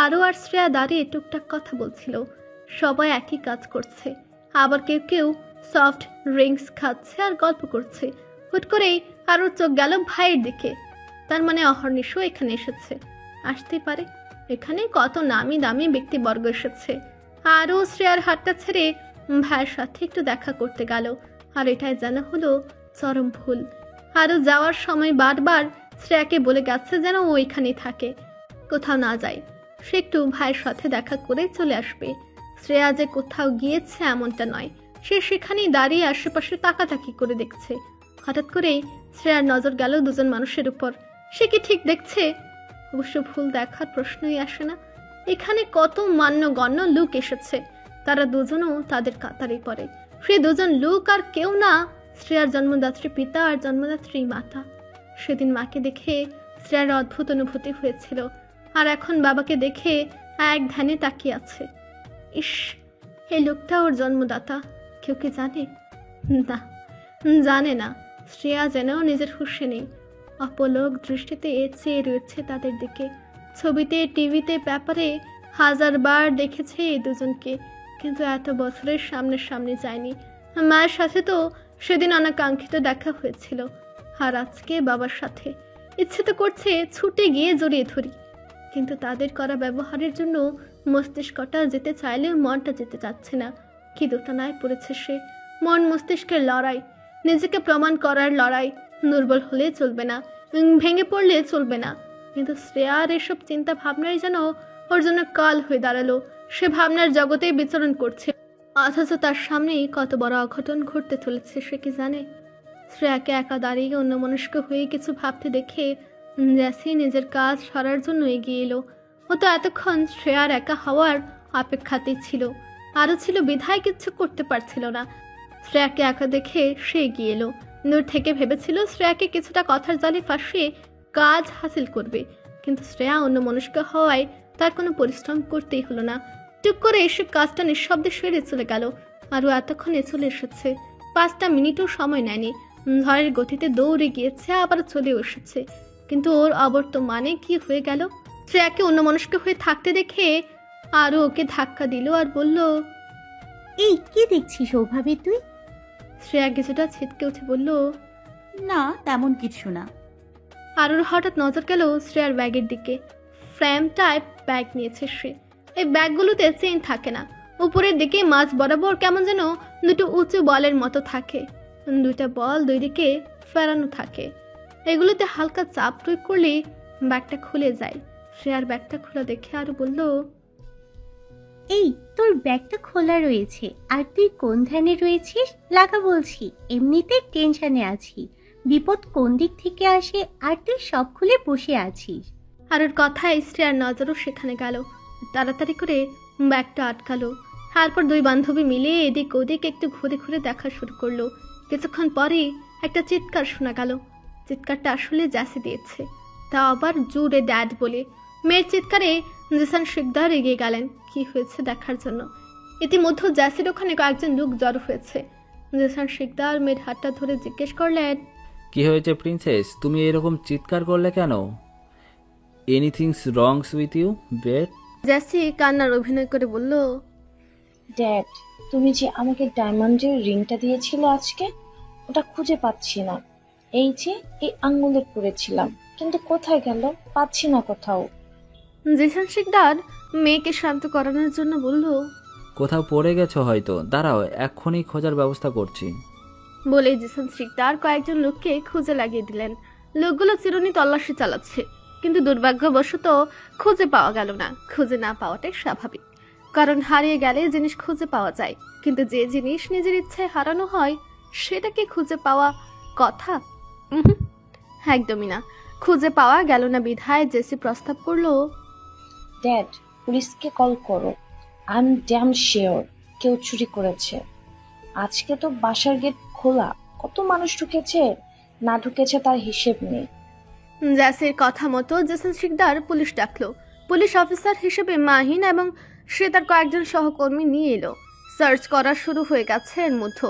আরও আর শ্রেয়া দাঁড়িয়ে টুকটাক কথা বলছিল। সবাই একই কাজ করছে, আবার কেউ কেউ সফট ড্রিঙ্কস খাচ্ছে আর গল্প করছে। হুট করেই আরও চোখ গেল ভাইয়ের দিকে। তার মানে অহর্নিশও এখানে এসেছে, আসতেই পারে। এখানে কত নামি দামি ব্যক্তিবর্গ এসেছে। আরও শ্রেয়ার হাতটা ছেড়ে ভাইয়ের সাথে একটু দেখা করতে গেল, আর এটাই জানা হলো চরম ভুল। আরও যাওয়ার সময় বারবার শ্রেয়াকে বলে গেছে যেন ও এখানেই থাকে, কোথাও না যায়। সে একটু ভাইয়ের সাথে দেখা করে চলে আসবে। শ্রেয়া যে কোথাও গিয়েছে এমনটা নয়, সে সেখানেই দাঁড়িয়ে আশেপাশে তাকাতাকি করে দেখছে। হঠাৎ করেই শ্রেয়ার নজর গেল দুজন মানুষের উপর। সে কি ঠিক দেখছে? অবশ্য ভুল দেখার প্রশ্নই আসে না। এখানে কত মান্যগণ্য লোক এসেছে, তারা দুজনও তাদের কাতারে পড়ে। সে দুজন লোক আর কেউ না, শ্রেয়ার জন্মদাত্রী পিতা আর জন্মদাত্রী মাতা। সেদিন মাকে দেখে শ্রেয়ার অদ্ভুত অনুভূতি হয়েছিল, আর এখন বাবাকে দেখে এক ধ্যানে তাকিয়ে আছে। ইস, এই লোকটা ওর জন্মদাতা। কেউ কি জানে? না, জানে না। শ্রেয়া যেন নিজের হুঁশে নেই, অপলক দৃষ্টিতে চেয়ে রয়েছে তাদের দিকে। ছবিতে, টিভিতে, পেপারে হাজারবার দেখেছে এই দুজনকে, কিন্তু এত বছরের সামনে যায়নি। মায়ের সাথে তো সেদিন অনাকাঙ্ক্ষিত দেখা হয়েছিল, আর আজকে বাবার সাথে। ইচ্ছে তো করছে ছুটে গিয়ে জড়িয়ে ধরি, কিন্তু তাদের করা ব্যবহারের জন্য মস্তিষ্কটা যেতে চাইলেও মনটা যেতে চাচ্ছে না। কি দোটানায় পড়েছে সে। মন মস্তিষ্কের লড়াই, নিজেকে প্রমাণ করার লড়াই। দুর্বল হলে চলবে না, ভেঙে পড়লে চলবে না। কিন্তু শ্রেয়ার এসব চিন্তা ভাবনাই যেন ওর জন্য কাল হয়ে দাঁড়ালো। সে ভাবনার জগতেই বিচরণ করছে, অথচ তার সামনেই কত বড় অঘটন ঘটতে চলেছে সে কি জানে? শ্রেয়াকে একা দাঁড়িয়ে অন্যমনস্ক হয়ে কিছু ভাবতে দেখে জ্যাসি নিজের কাজ সারার জন্য এগিয়ে এলো। ও তো এতক্ষণ শ্রেয়ার একা হওয়ার অপেক্ষাতেই ছিল, আরও ছিল বিধায় কিচ্ছু করতে পারছিল না। শ্রেয়াকে একা দেখে সে এগিয়ে এলো। দূর থেকে ভেবেছিল শ্রেয়াকে কিছুটা কথার জালে ফাঁসিয়ে কাজ হাসিল করবে, কিন্তু শ্রেয়া অন্য মনস্ক হওয়ায় তার কোনো পরিশ্রম করতেই হলো না। টুক করে এসে কাজটা নিঃশব্দে সেরে চলে গেল। আরও এতক্ষণে চলে এসেছে, 5টা মিনিটও সময় নেয়নি। ঝড়ের গতিতে দৌড়ে গিয়েছে, আবার চলেও এসেছে। কিন্তু ওর অবর্তমানে কি হয়ে গেল? শ্রেয়াকে অন্য মনস্ক হয়ে থাকতে দেখে আরও ওকে ধাক্কা দিল আর বলল, এই কি দেখছিস ওভাবে তুই? শ্রেয়া কিছুটা ছিটকে উঠে বলল, না তেমন কিছু না। আরুর হঠাৎ নজর গেল শ্রেয়ার ব্যাগের দিকে। ফ্রেম টাইপ ব্যাগ নিয়েছে সে। এই ব্যাগগুলোতে চেইন থাকে না, উপরের দিকে মাঝ বরাবর কেমন যেন দুটো উঁচু বলের মতো থাকে। 2টা বল 2 দিকে ফেরানো থাকে। এগুলোতে হালকা চাপ প্রয়োগ করলে ব্যাগটা খুলে যায়। শ্রেয়ার ব্যাগটা খোলা দেখে আরু বলল, এই তোর ব্যাগটা খোলা রয়েছে আর তুই কোন ধ্যানে রয়েছিস? লাগা বলছি, এমনিতে টেনশনে আছি, বিপদ কোন দিক থেকে আসে আর তুই সব খুলে বসে আছিস। আরুর কথায় শ্রেয়ার নজরও সেখানে গেল। তাড়াতাড়ি করে ব্যাগটা আটকালো। তারপর 2 বান্ধবী মিলে এদিক ওদিক একটু ঘুরে ঘুরে দেখা শুরু করলো। কিছুক্ষণ পরে একটা চিৎকার শোনা গেল। চিৎকারটা আসলে জ্যাসি দিয়েছে, তা আবার জোরে ড্যাড বলে। মেয়ের চিৎকারে জিসান শিকদার এগিয়ে গেলেন কি হয়েছে দেখার জন্য। ইতিমধ্যে জ্যাসির ওখানে কয়েকজন লোক জড়ো হয়েছে। জিসান শিকদার মেয়ের হাতটা ধরে জিজ্ঞেস করলেন, কি হয়েছে প্রিন্সেস, তুমি এরকম চিৎকার করলে কেন? Anything's wrongs with you bed? জ্যাসি কান্নার অভিনয় করে বলল, ড্যাড, তুমি যে আমাকে ডায়মন্ডের রিংটা দিয়েছিলে আজকে, ওটা খুঁজে পাচ্ছি না। এই যে এই আঙ্গুলে পড়েছিলাম, কিন্তু কোথায় গেল পাচ্ছি না কোথাও। জিসান শিকদার মেয়েকে শান্ত করানোর জন্য বলল, কোথাও পড়ে গেছো হয়তো, দাঁড়াও এক্ষুনি খোঁজার ব্যবস্থা করছি। বলে জিসান শিকদার কয়েকজন লোককে খুঁজে লাগিয়ে দিলেন। লোকগুলো চিরুনি তল্লাশি চালাচ্ছে, কিন্তু দুর্ভাগ্যবশত খুঁজে পাওয়া গেল না। খুঁজে না পাওয়াটাই স্বাভাবিক, কারণ হারিয়ে গেলে জিনিস খুঁজে পাওয়া যায়, কিন্তু যে জিনিস নিজের ইচ্ছায় হারানো হয় সেটাকে খুঁজে পাওয়া কথা? একদমই না। খুঁজে পাওয়া গেল না বিধায় জেসি প্রস্তাব করলো, ড্যাড, পুলিশকে কল করো। আই এম ড্যাম শিওর কেউ চুরি করেছে। আজকে তো বাসার গেট খোলা, কত মানুষ ঢুকেছে না ঢুকেছে তার হিসেব নেই। জ্যাসির কথা মতো জেসন শিকদার পুলিশ ডাকলো। পুলিশ অফিসার হিসেবে মাহিন এবং সে তার কয়েকজন সহকর্মী নিয়ে এলো। সার্চ করা শুরু হয়ে গেছে। এর মধ্যে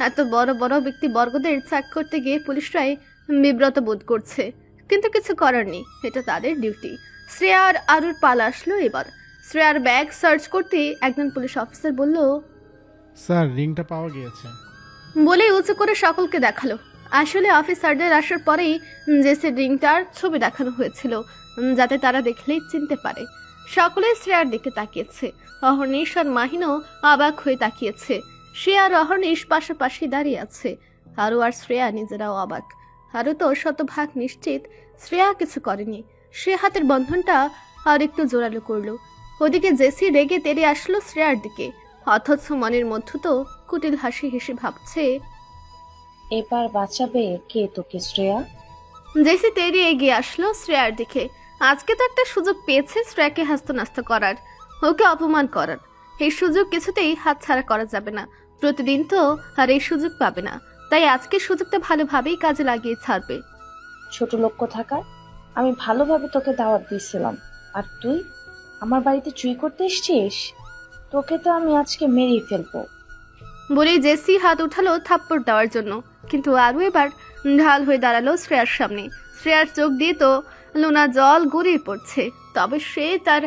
এত বড় বড় ব্যক্তিবর্গদের চেক করতে গিয়ে পুলিশরাই বিব্রত বোধ করছে, কিন্তু কিছু করার নেই, এটা তাদের ডিউটি। শ্রেয়া আর আরুর পালা আসলো এবার। শ্রেয়ার ব্যাগ সার্চ করতে একজন পুলিশ অফিসার বলল, স্যার রিংটা পাওয়া গিয়েছে বলে উঁচু করে সকলকে দেখালো। আসলে অফিসারদের আসার পরেই জেসির রিংটার ছবি দেখানো হয়েছিল, যাতে তারা দেখলেই চিনতে পারে। সকলে শ্রেয়ার দিকে তাকিয়েছে। অহর্নিশ আর মাহিনও অবাক হয়ে তাকিয়েছে। সে আর অহর্নিশ পাশাপাশি দাঁড়িয়ে আছে। আরু আর শ্রেয়া নিজেরাও অবাক। আরু তো শতভাগ নিশ্চিত শ্রেয়া কিছু করেনি। সে হাতের বন্ধনটা আর একটু জোরালো করলো। ওদিকে জেসি রেগে তেড়ে আসলো শ্রেয়ার দিকে, অথচ মনের মধ্য তো কুটিল হাসি হেসে ভাবছে, এবার বাঁচাবে কে তোকে শ্রেয়া? জেসি তেড়ে এগিয়ে আসলো শ্রেয়ার দিকে। আজকে তো একটা সুযোগ পেয়েছে শ্রেয়াকে হাস্ত করার, ওকে অপমান করার। এই সুযোগ কিছুতেই হাতছাড়া করা যাবে না। প্রতিদিন তো আর এই সুযোগ পাবে না, তাই আজকে সুযোগটা ভালোভাবেই কাজে লাগিয়ে ছাড়বে। ছোট লক্ষ্য থাকার, আমি ভালোভাবে তোকে দাওয়াত দিয়েছিলাম, আর তুই আমার বাড়িতে চুরি করতে এসছিস? তোকে তো আমি আজকে মেরেই ফেলবো। বলে জেসি হাত উঠালো থাপ্পড় দেওয়ার জন্য, কিন্তু আরও এবার ঢাল হয়ে দাঁড়ালো শ্রেয়ার সামনে। শ্রেয়ার চোখ দিয়ে তো লোনা জল গড়িয়ে পড়ছে, তবে সে তার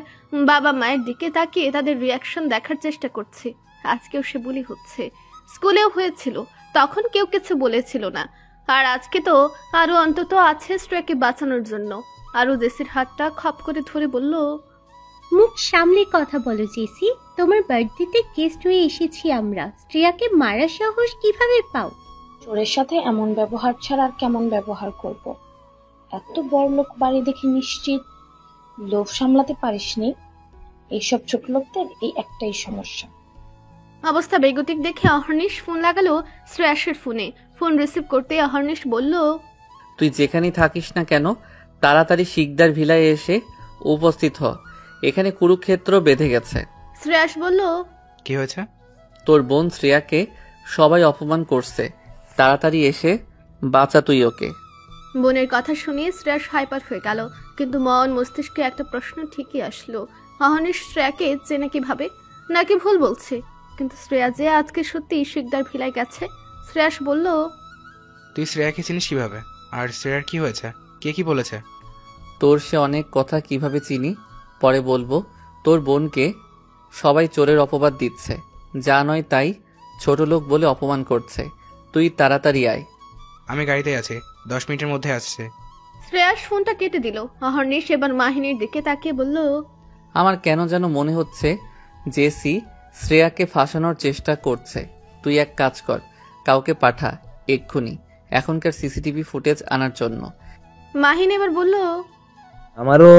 বাবা মায়ের দিকে তাকিয়ে তাদের রিয়াকশন দেখার চেষ্টা করছে। আজকেও সে বুলি হচ্ছে। স্কুলেও হয়েছিল, তখন কেউ কিছু বলেছিল না, আর আজকে তো আরো অন্তত আছে শ্রেয়াকে বাঁচানোর জন্য। আরো জেসির হাতটা খপ করে ধরে বলল, মুখ সামলে কথা বলো জেসি, তোমার বার্থডেতে গেস্ট হয়ে এসেছি আমরা, শ্রেয়াকে মারার সাহস কিভাবে পাও? চোরের সাথে এমন ব্যবহার ছাড়া আর কেমন ব্যবহার করব? এত বড় লোক বাড়ি দেখে নিশ্চিত লোভ সামলাতে পারিসনি। এইসব ছোট লোকদের এই একটাই সমস্যা। অবস্থা বেগতিক দেখে অহর্নিশ ফোন লাগালো শ্রেয়াসের ফোনে। ফোন রিসিভ করতে অহর্নিশ বলল, তুই যেখানেই থাকিস না কেন তাড়াতাড়ি শিকদার ভিলায় এসে উপস্থিত হ, এখানে কুরুক্ষেত্র বেঁধে গেছে। শ্রেয়াস বলল, কি হয়েছে? তোর বোন শ্রেয়াকে সবাই অপমান করছে, তাড়াতাড়ি এসে বাঁচা তুই ওকে। বোনের কথা শুনে শ্রেয়াস হাইপার হয়ে গেল, কিন্তু মন মস্তিষ্কে একটা প্রশ্ন ঠিকই আসলো, অহর্নিশ শ্রেয়াকে চেনে কিভাবে? নাকি ভুল বলছে? কিন্তু শ্রেয়া যে আজকে সত্যি শিকদার ভিলায় গেছে। শ্রেয়াস বলল, তুই শ্রেয়াকে চিনিস কিভাবে? আর শ্রেয়ার কি হয়েছে? কে কি বলেছে? তোর সে অনেক কথা কিভাবে চিনি পরে বলবো। তোর বোনকে সবাই চোরের অপবাদ দিচ্ছে, যা নয় তাই ছোট লোক বলে অপমান করছে। তুই তাড়াতাড়ি আয়। আমি গাড়িতে আছি, 10 মিনিটের মধ্যে আসছে। শ্রেয়াস ফোনটা কেটে দিল। অহর্নিশ এবার মাহিনীর দিকে তাকিয়ে বলল, আমার কেন যেন মনে হচ্ছে জেসি শ্রেয়াকে ফাঁসানোর চেষ্টা করছে। তুই এক কাজ কর, কাউকে পাঠা এক্ষুনি এখনকার সিসিটিভি ফুটেজ আনার জন্য। মাহিনী এবার বলল, আমারও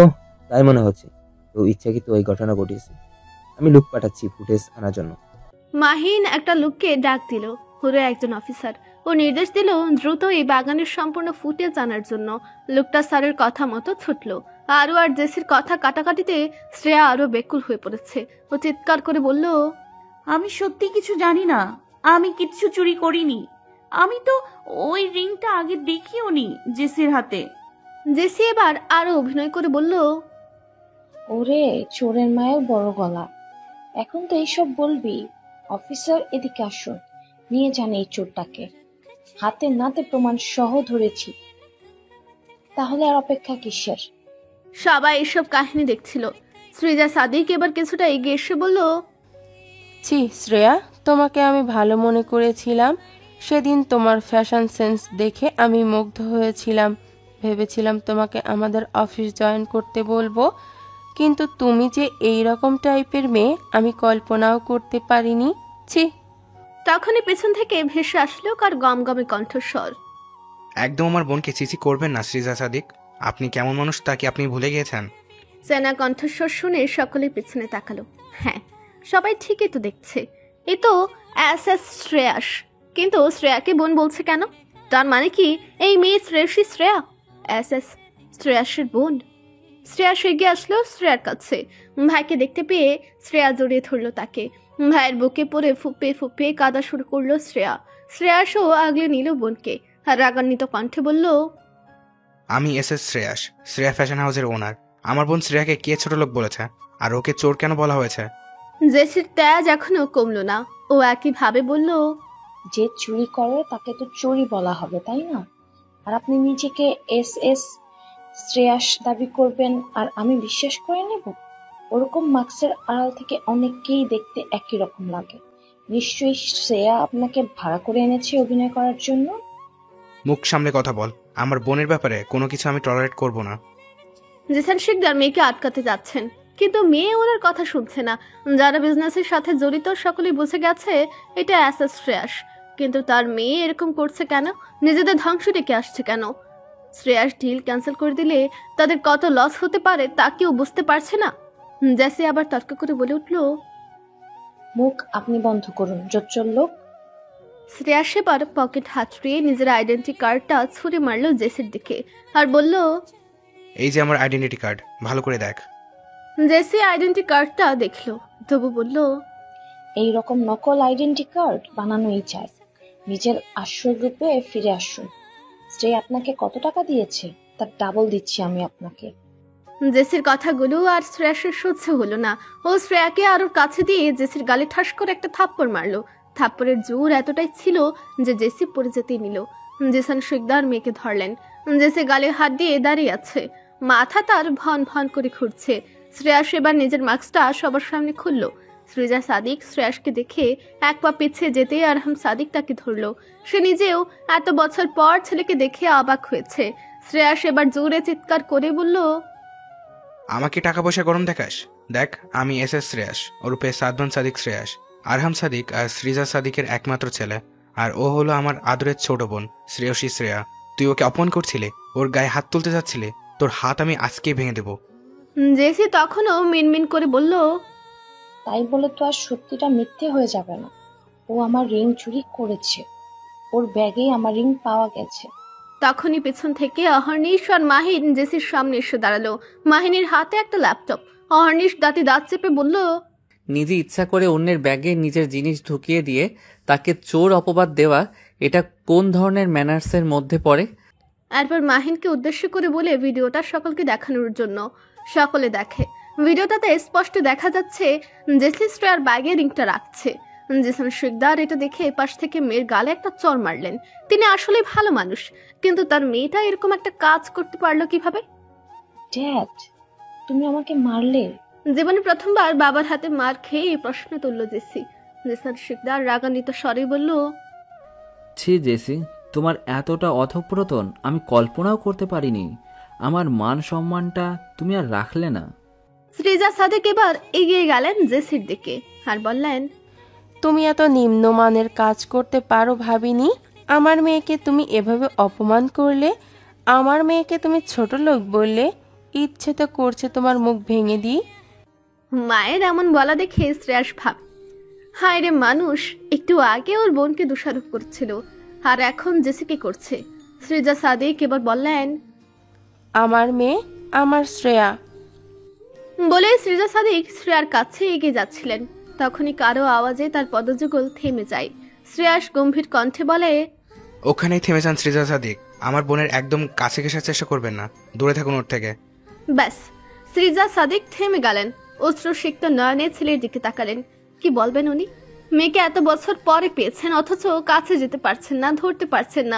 তাই মনে হচ্ছে। তো ইচ্ছাকৃত ওই ঘটনা ঘটিয়েছে। আমি লোক পাঠাচ্ছি ফুটেজ আনার জন্য। মাহিন একটা লোককে ডাক দিল। পুরো একজন অফিসার। ও নির্দেশ দিল দ্রুত এই বাগানের সম্পূর্ণ ফুটেজ আনার জন্য। লোকটা স্যারের কথা মতো ছুটল। আরও আর জেসির কথা কাটাকাটিতে শ্রেয়া আরো বেকুল হয়ে পড়েছে। ও চিৎকার করে বলল, আমি সত্যি কিছু জানি না, আমি কিচ্ছু চুরি করিনি। আমি তো ওই রিংটা আগে দেখিও নি জেসির হাতে। জেসি এবার আরো অভিনয় করে বলল, ওরে চোরের মায়ের বড় গলা, এখন তো এইসব বলবি? অফিসার এদিকে আসুন, নিয়ে যান এই চোরটাকে। হাতে নাতে প্রমাণ সহ ধরেছি, তাহলে আর অপেক্ষা কিসের? সবাই এসব কাহিনী দেখছিল। শ্রীজা সাদিক এবার কিছুটা এগিয়ে এসে বলল, ছি শ্রেয়া, তোমাকে আমি ভালো মনে করেছিলাম। সেদিন তোমার ফ্যাশন সেন্স দেখে আমি মুগ্ধ হয়েছিলাম। ভেবেছিলাম তোমাকে আমাদের অফিস জয়েন করতে বলবো, কিন্তু তুমি যে এই রকম টাইপের মেয়ে আমি কল্পনাও করতে পারিনি। ছি। তখনই পেছন থেকে ভেসে আসলো কার গমগমে কণ্ঠস্বর, একদম আমার বোনকে চিচি করবেন না শ্রীজা সাদিক। আপনি কেমন মানুষ তা কি আপনি ভুলে গিয়েছেন? সেনা কণ্ঠস্বর শুনে সকলে পেছনে তাকালো। হ্যাঁ, সবাই ঠিকই তো দেখছে, এ তো এস শ্রেয়াস। কিন্তু শ্রেয়াকে বোন বলছে কেন? তার মানে কি এই মেয়ে শ্রেয়সী শ্রেয়া, এস শ্রেয়াসের বোন? শ্রেয়াস এগিয়ে আসলো শ্রেয়ার কাছে। ভাইকে দেখতে পেয়ে শ্রেয়া জড়িয়ে ধরলো তাকে। ভাইয়ের বুকে পড়ে ফুপে ফুপে কাঁদা শুরু করলো শ্রেয়া। শ্রেয়াসও আগলে নিল বোনকে আর রাগান্বিত কণ্ঠে বলল, আমি শ্রেয়াস, শ্রেয়া ফ্যাশন হাউসের ওনার। আমার বোন শ্রেয়াকে কে ছোট লোক বলেছে? আর ওকে চোর কেন বলা হয়েছে? জেসির তেজ এখনো কমলো না। ও একই ভাবে বলল, যে চুরি করে তাকে তো চোরই বলা হবে, তাই না? আর আপনি নিজেকে এস শ্রেয়াস দাবি করবেন আর আমি বিশ্বাস করে নেব? ওরকম মাস্কের আড়াল থেকে অনেককেই দেখতে একই রকম লাগে। নিশ্চয়ই শ্রেয়া আপনাকে ভাড়া করে এনেছে অভিনয় করার জন্য। মুখ সামলে কথা বল। আমার বোনের ব্যাপারে কোনো কিছু আমি টলারেট করব না। জেসান শিকদার মেয়েকে আটকাতে যাচ্ছেন, কিন্তু মেয়ে ওনার কথা শুনছে না। যারা বিজনেসের সাথে জড়িত সকলেই বুঝে গেছে এটা এস শ্রেয়াস। কিন্তু তার মেয়ে এরকম করছে কেন? নিজেদের ধ্বংস ডেকে আসছে কেন? শ্রেয়াস ডিল ক্যান্সেল করে দিলে তাদের কত লস হতে পারে তা কেউ বুঝতে পারছে না। জেসি আবার তর্ক করে বলে উঠল, মুখ আপনি বন্ধ করুন, জোচ্চর লোক। শ্রেয়াস এবার পকেট হাতড়িয়ে নিজের আইডেন্টি কার্ডটা ছুঁড়ে মারলো জেসির দিকে আর বলল, এই যে আমার আইডেন্টিটি কার্ড, ভালো করে দেখ। জেসি আইডেন্টি কার্ডটা দেখলো, তবু বলল, এই রকম নকল আইডেন্টি কার্ড বানানোই চায়। নিজের আসল রূপে ফিরে আসুন। স্ত্রী আপনাকে কত টাকা দিয়েছে তার ডাবল দিচ্ছি আমি আপনাকে। জেসির কথাগুলো আর শ্রেয়াসের সহ্য হলো না। ও শ্রেয়াকে আরোর কাছে দিয়ে জেসির গালে ঠাস করে একটা থাপ্পড় মারলো। থাপ্পড়ের জোর এতটাই ছিল যে জেসি পড়ে যেতে নিল। জেসান শিকদার মেয়েকে ধরলেন। জেসি গালে হাত দিয়ে দাঁড়িয়ে আছে, মাথা তার ভন ভন করে ঘুরছে। শ্রেয়াস এবার নিজের মাস্কটা সবার সামনে খুললো। শ্রীজা সাদিক শ্রেয়াসকে দেখে এক পা পিছিয়ে যেতে আরহাম সাদিক তাকে ধরলো। সে নিজেও এত বছর পর ছেলেকে দেখে অবাক হয়েছে। শ্রেয়াস এবার জোরে চিৎকার করে বলল, আমাকে টাকা পয়সা গরম দেখাস? দেখ, আমি শ্রেয়াস, ওরূপে সাদমান সাদিক শ্রেয়াস, আরহাম সাদিক আর শ্রীজা সাদিকের একমাত্র ছেলে। আর ও হলো আমার আদরের ছোট বোন শ্রেয়সী শ্রেয়া। তুই ওকে অপমান করছিলে, ওর গায়ে হাত তুলতে যাচ্ছিলে, তোর হাত আমি আজকেই ভেঙে দেবো। জেসি তখনও মিনমিন করে বলল, তাই বলে তো আর সত্যিটা মিথ্যে হয়ে যাবে না। ও আমার রিং চুরি করেছে, ওর ব্যাগেই আমার রিং পাওয়া গেছে। তখনই পেছন থেকে অহর্নিশ আর মাহিন জেসির সামনে এসে দাঁড়ালো। মাহিনীর হাতে একটা ল্যাপটপ। অহর্নিশ দাঁতে দাঁত চেপে বলল, নিজে ইচ্ছা করে অন্যের ব্যাগে নিজের জিনিস ঢুকিয়ে দিয়ে তাকে চোর অপবাদ দেওয়া, এটা কোন ধরনের ম্যানার্সের মধ্যে পড়ে? এরপর মাহিনকে উদ্দেশ্য করে বলে ভিডিওটা সকলকে দেখানোর জন্য। সকলে দেখে। ভিডিওটাতে স্পষ্ট দেখা যাচ্ছে জেসি শ্রেয়ার ব্যাগে রিংটা রাখছে। জিসান শিকদার এটা দেখে পাশ থেকে মেয়ের গালে একটা চড় মারলেন। তিনি আসলে ভালো মানুষ, কিন্তু তার মেয়েটা এরকম একটা কাজ করতে পারলো কিভাবে? ড্যাড, তুমি আমাকে মারলে? জীবনে প্রথমবার বাবার হাতে মার খেয়ে এই প্রশ্ন তুলল জেসি। জিসান শিকদার রাগান্বিত স্বরে বলল, ছি জেসি, তোমার এতটা অধঃপতন আমি কল্পনাও করতে পারিনি। আমার মান সম্মানটা তুমি আর রাখলে না। শ্রীজা সাদেক এবার এগিয়ে গেলেন জেসির দিকে আর বললেন, তুমি এত নিম্নমানের কাজ করতে পারো ভাবিনি। আমার মেয়েকে তুমি এভাবে অপমান করলে, আমার মেয়েকে তুমি ছোট লোক বললে। ইচ্ছে তো করছে তোমার মুখ ভেঙে দিই। মায়ের এমন বলা দেখে শ্রেয়াস ভাব, হায় রে মানুষ, একটু আগে ওর বোনকে দোষারোপ করছিল আর এখন জেসিকে করছে। শ্রীজা সাদেক এবার বললেন, আমার মেয়ে, আমার শ্রেয়া। বলে শ্রীজা সাদেক শ্রেয়ার কাছে এগিয়ে যাচ্ছিলেন। তখনই কারো আওয়াজে তার পদযুগল থেমে যায়। শ্রেয়াস গম্ভীর কণ্ঠে বলে, ওখানেই থেমে যান শ্রীজা সাদিক। আমার বোনের একদম কাছে ঘেঁষার চেষ্টা করবেন না, দূরে থাকুন ওর থেকে। ব্যাস, শ্রীজা সাদেক থেমে গেলেন। অশ্রুসিক্ত নয়নে ছেলের দিকে তাকালেন। কি বলবেন উনি? মেয়েকে এত বছর পরে পেয়েছেন, অথচ কাছে যেতে পারছেন না, ধরতে পারছেন না।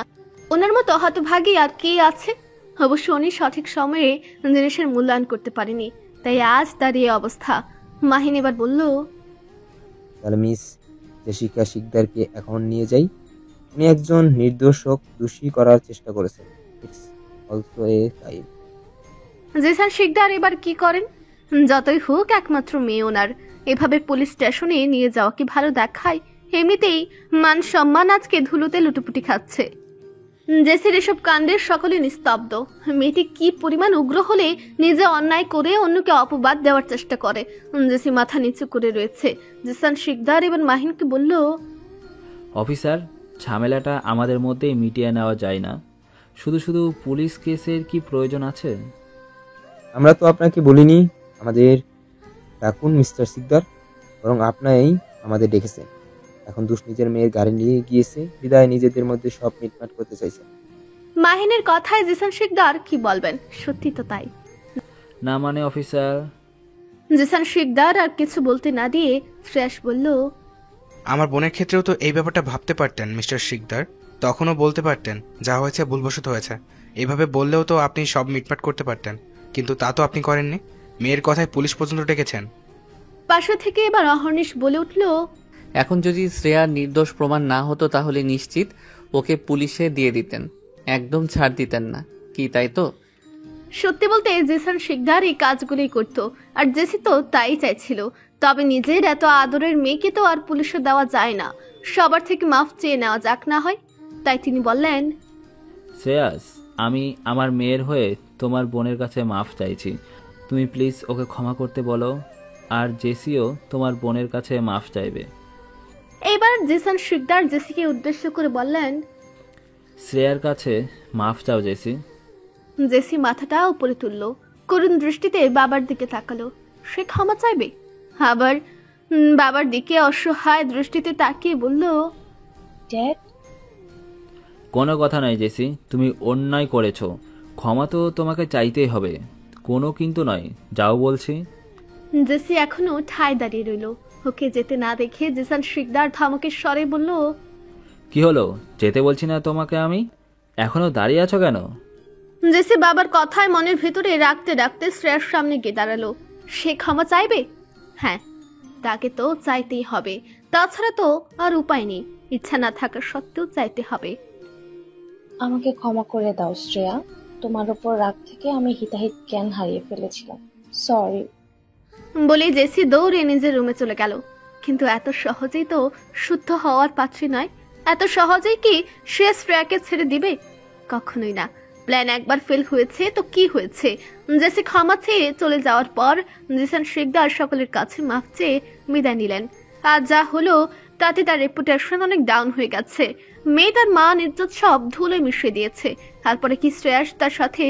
ওনার মতো হতভাগী আর কে আছে? অবশ্য উনি সঠিক সময়ে জিনিসের মূল্যায়ন করতে পারেনি, তাই আজ তার এই অবস্থা। মাহিন এবার বলল, তাহলে মিস জেসিকা শিকদারকে এখন নিয়ে যাই। উনি একজন নির্দোষক দোষী করার চেষ্টা করেছেন। It's also a crime. Zeeshan Sikdar এবার কি করেন? যতই হোক একমাত্র মেয়ে ওনার। এভাবে পুলিশ স্টেশনে নিয়ে যাওয়া কি ভালো দেখায়? এমনিতেই মান সম্মান আজকে ধুলোতে লুটোপুটি খাচ্ছে। জেসির এসব কাণ্ডের সকলে নিস্তব্ধ। মেয়েটি কি পরিমাণ উগ্র হলে নিজে অন্যায় করে অন্যকে অপবাদ দেওয়ার চেষ্টা করে। জেসি মাথা নিচু করে রয়েছে। জিসান শিকদার এবার মাহিনকে বলল, অফিসার, ঝামেলাটা আমাদের মধ্যেই মিটিয়ে নেওয়া যায় না। শুধু শুধু পুলিশ কেসের কি প্রয়োজন আছে? আমরা তো আপনাকে বলিনি আমাদের ডাকুন মিস্টার শিকদার, বরং আপনাই আমাদের ডেকেছেন। এখন দুষ নিজের মেয়ের গাড়ি নিয়ে গিয়েছে, বিদায় নিজেদের মধ্যে সব মিটমাট করতে চাইছেন। মাহিনের কথায় জিসান শিকদার কি বলবেন? সত্যি তো তাই। না মানে অফিসার? জিসান শিকদার আর কিছু বলতে না দিয়ে শ্রেয়াস বলল, আমার বোনের ক্ষেত্রেও তো এই ব্যাপারটা ভাবতে পারতেন মিস্টার শিকদার। তখনও বলতে পারতেন যা হয়েছে ভুলবশত হয়েছে। এইভাবে বললেও তো আপনি সব মিটমাট করতে পারতেন, কিন্তু তা তো আপনি করেননি। মেয়ের কথায় পুলিশ পর্যন্ত ডেকেছেন। পাশে থেকে এবার অহর্নিশ বলে উঠল, এখন যদি শ্রেয়ার নির্দোষ প্রমাণ না হতো তাহলে নিশ্চিত ওকে পুলিশে দিয়ে দিতেন, একদম ছাড় দিতেন না কি, তাই তো? সত্যি বলতে জিসান শিকদার এই কাজগুলোই করতো, আর জেসি তো তাই চাইছিল। তবে নিজের এত আদরের মেয়েকে তো আর পুলিশে দেওয়া যায় না, সবার থেকে মাফ চেয়ে নেওয়া যাক না হয়। তাই তিনি বললেন, শ্রেয়াস, আমি আমার মেয়ের হয়ে তোমার বোনের কাছে মাফ চাইছি। তুমি প্লিজ ওকে ক্ষমা করতে বলো, আর জেসিও তোমার বোনের কাছে মাফ চাইবে। এইবার জিসান শিকদার জেসিকে উদ্দেশ্য করে বললেন, শ্রেয়ার কাছে মাফ চাও জেসি। জেসি মাথাটা উপরে তুলল, করুণ দৃষ্টিতে বাবার দিকে তাকালো। সে ক্ষমা চাইবে? আবার বাবার দিকে অসহায় দৃষ্টিতে তাকিয়ে বলল, ড্যাড, কোনো কথা নয় জেসি, তুমি অন্যায় করেছো, ক্ষমা তো তোমাকে চাইতেই হবে, কোনো কিন্তু নয়, যাও বলছি। জেসি এখনো ঠায় দাঁড়িয়ে রইল। ওকে যেতে না দেখে জিসান শিকদার ধমকের স্বরে বলল, কি হলো? যেতে বলছি না তোমাকে আমি, এখনো দাঁড়িয়ে আছো কেন? জেসি বাবার কথায় মনের ভেতরে রাখতে রাখতে শ্রেয়ার সামনে গিয়ে দাঁড়ালো। সে ক্ষমা চাইবে? হ্যাঁ, তাকে তো চাইতেই হবে, তাছাড়া তো আর উপায় নেই। ইচ্ছা না থাকা সত্ত্বেও চাইতে হবে। আমাকে ক্ষমা করে দাও শ্রেয়া, তোমার উপর রাগ থেকে আমি হিতাহিত জ্ঞান হারিয়ে ফেলেছিলাম, সরি। বলে জেসি দৌড়ে নিজের রুমে চলে গেল। কিন্তু এত সহজেই তো শুদ্ধ হওয়ার পাত্রী নয়। এত সহজেই কি সে শ্রেয়াকে ছেড়ে দিবে? কখনোই না। প্ল্যান একবার ফেল হয়েছে তো কি হয়েছে? জেসি ক্ষমা চেয়ে চলে যাওয়ার পর জিসান শিকদার সকলের কাছে মাফ চেয়ে বিদায় নিলেন। আর যা হলো তাতে তার রেপুটেশন অনেক ডাউন হয়ে গেছে। মেয়ে তার মান ইজ্জত সব ধুলে মিশিয়ে দিয়েছে। তারপরে কি শ্রেয়াস তার সাথে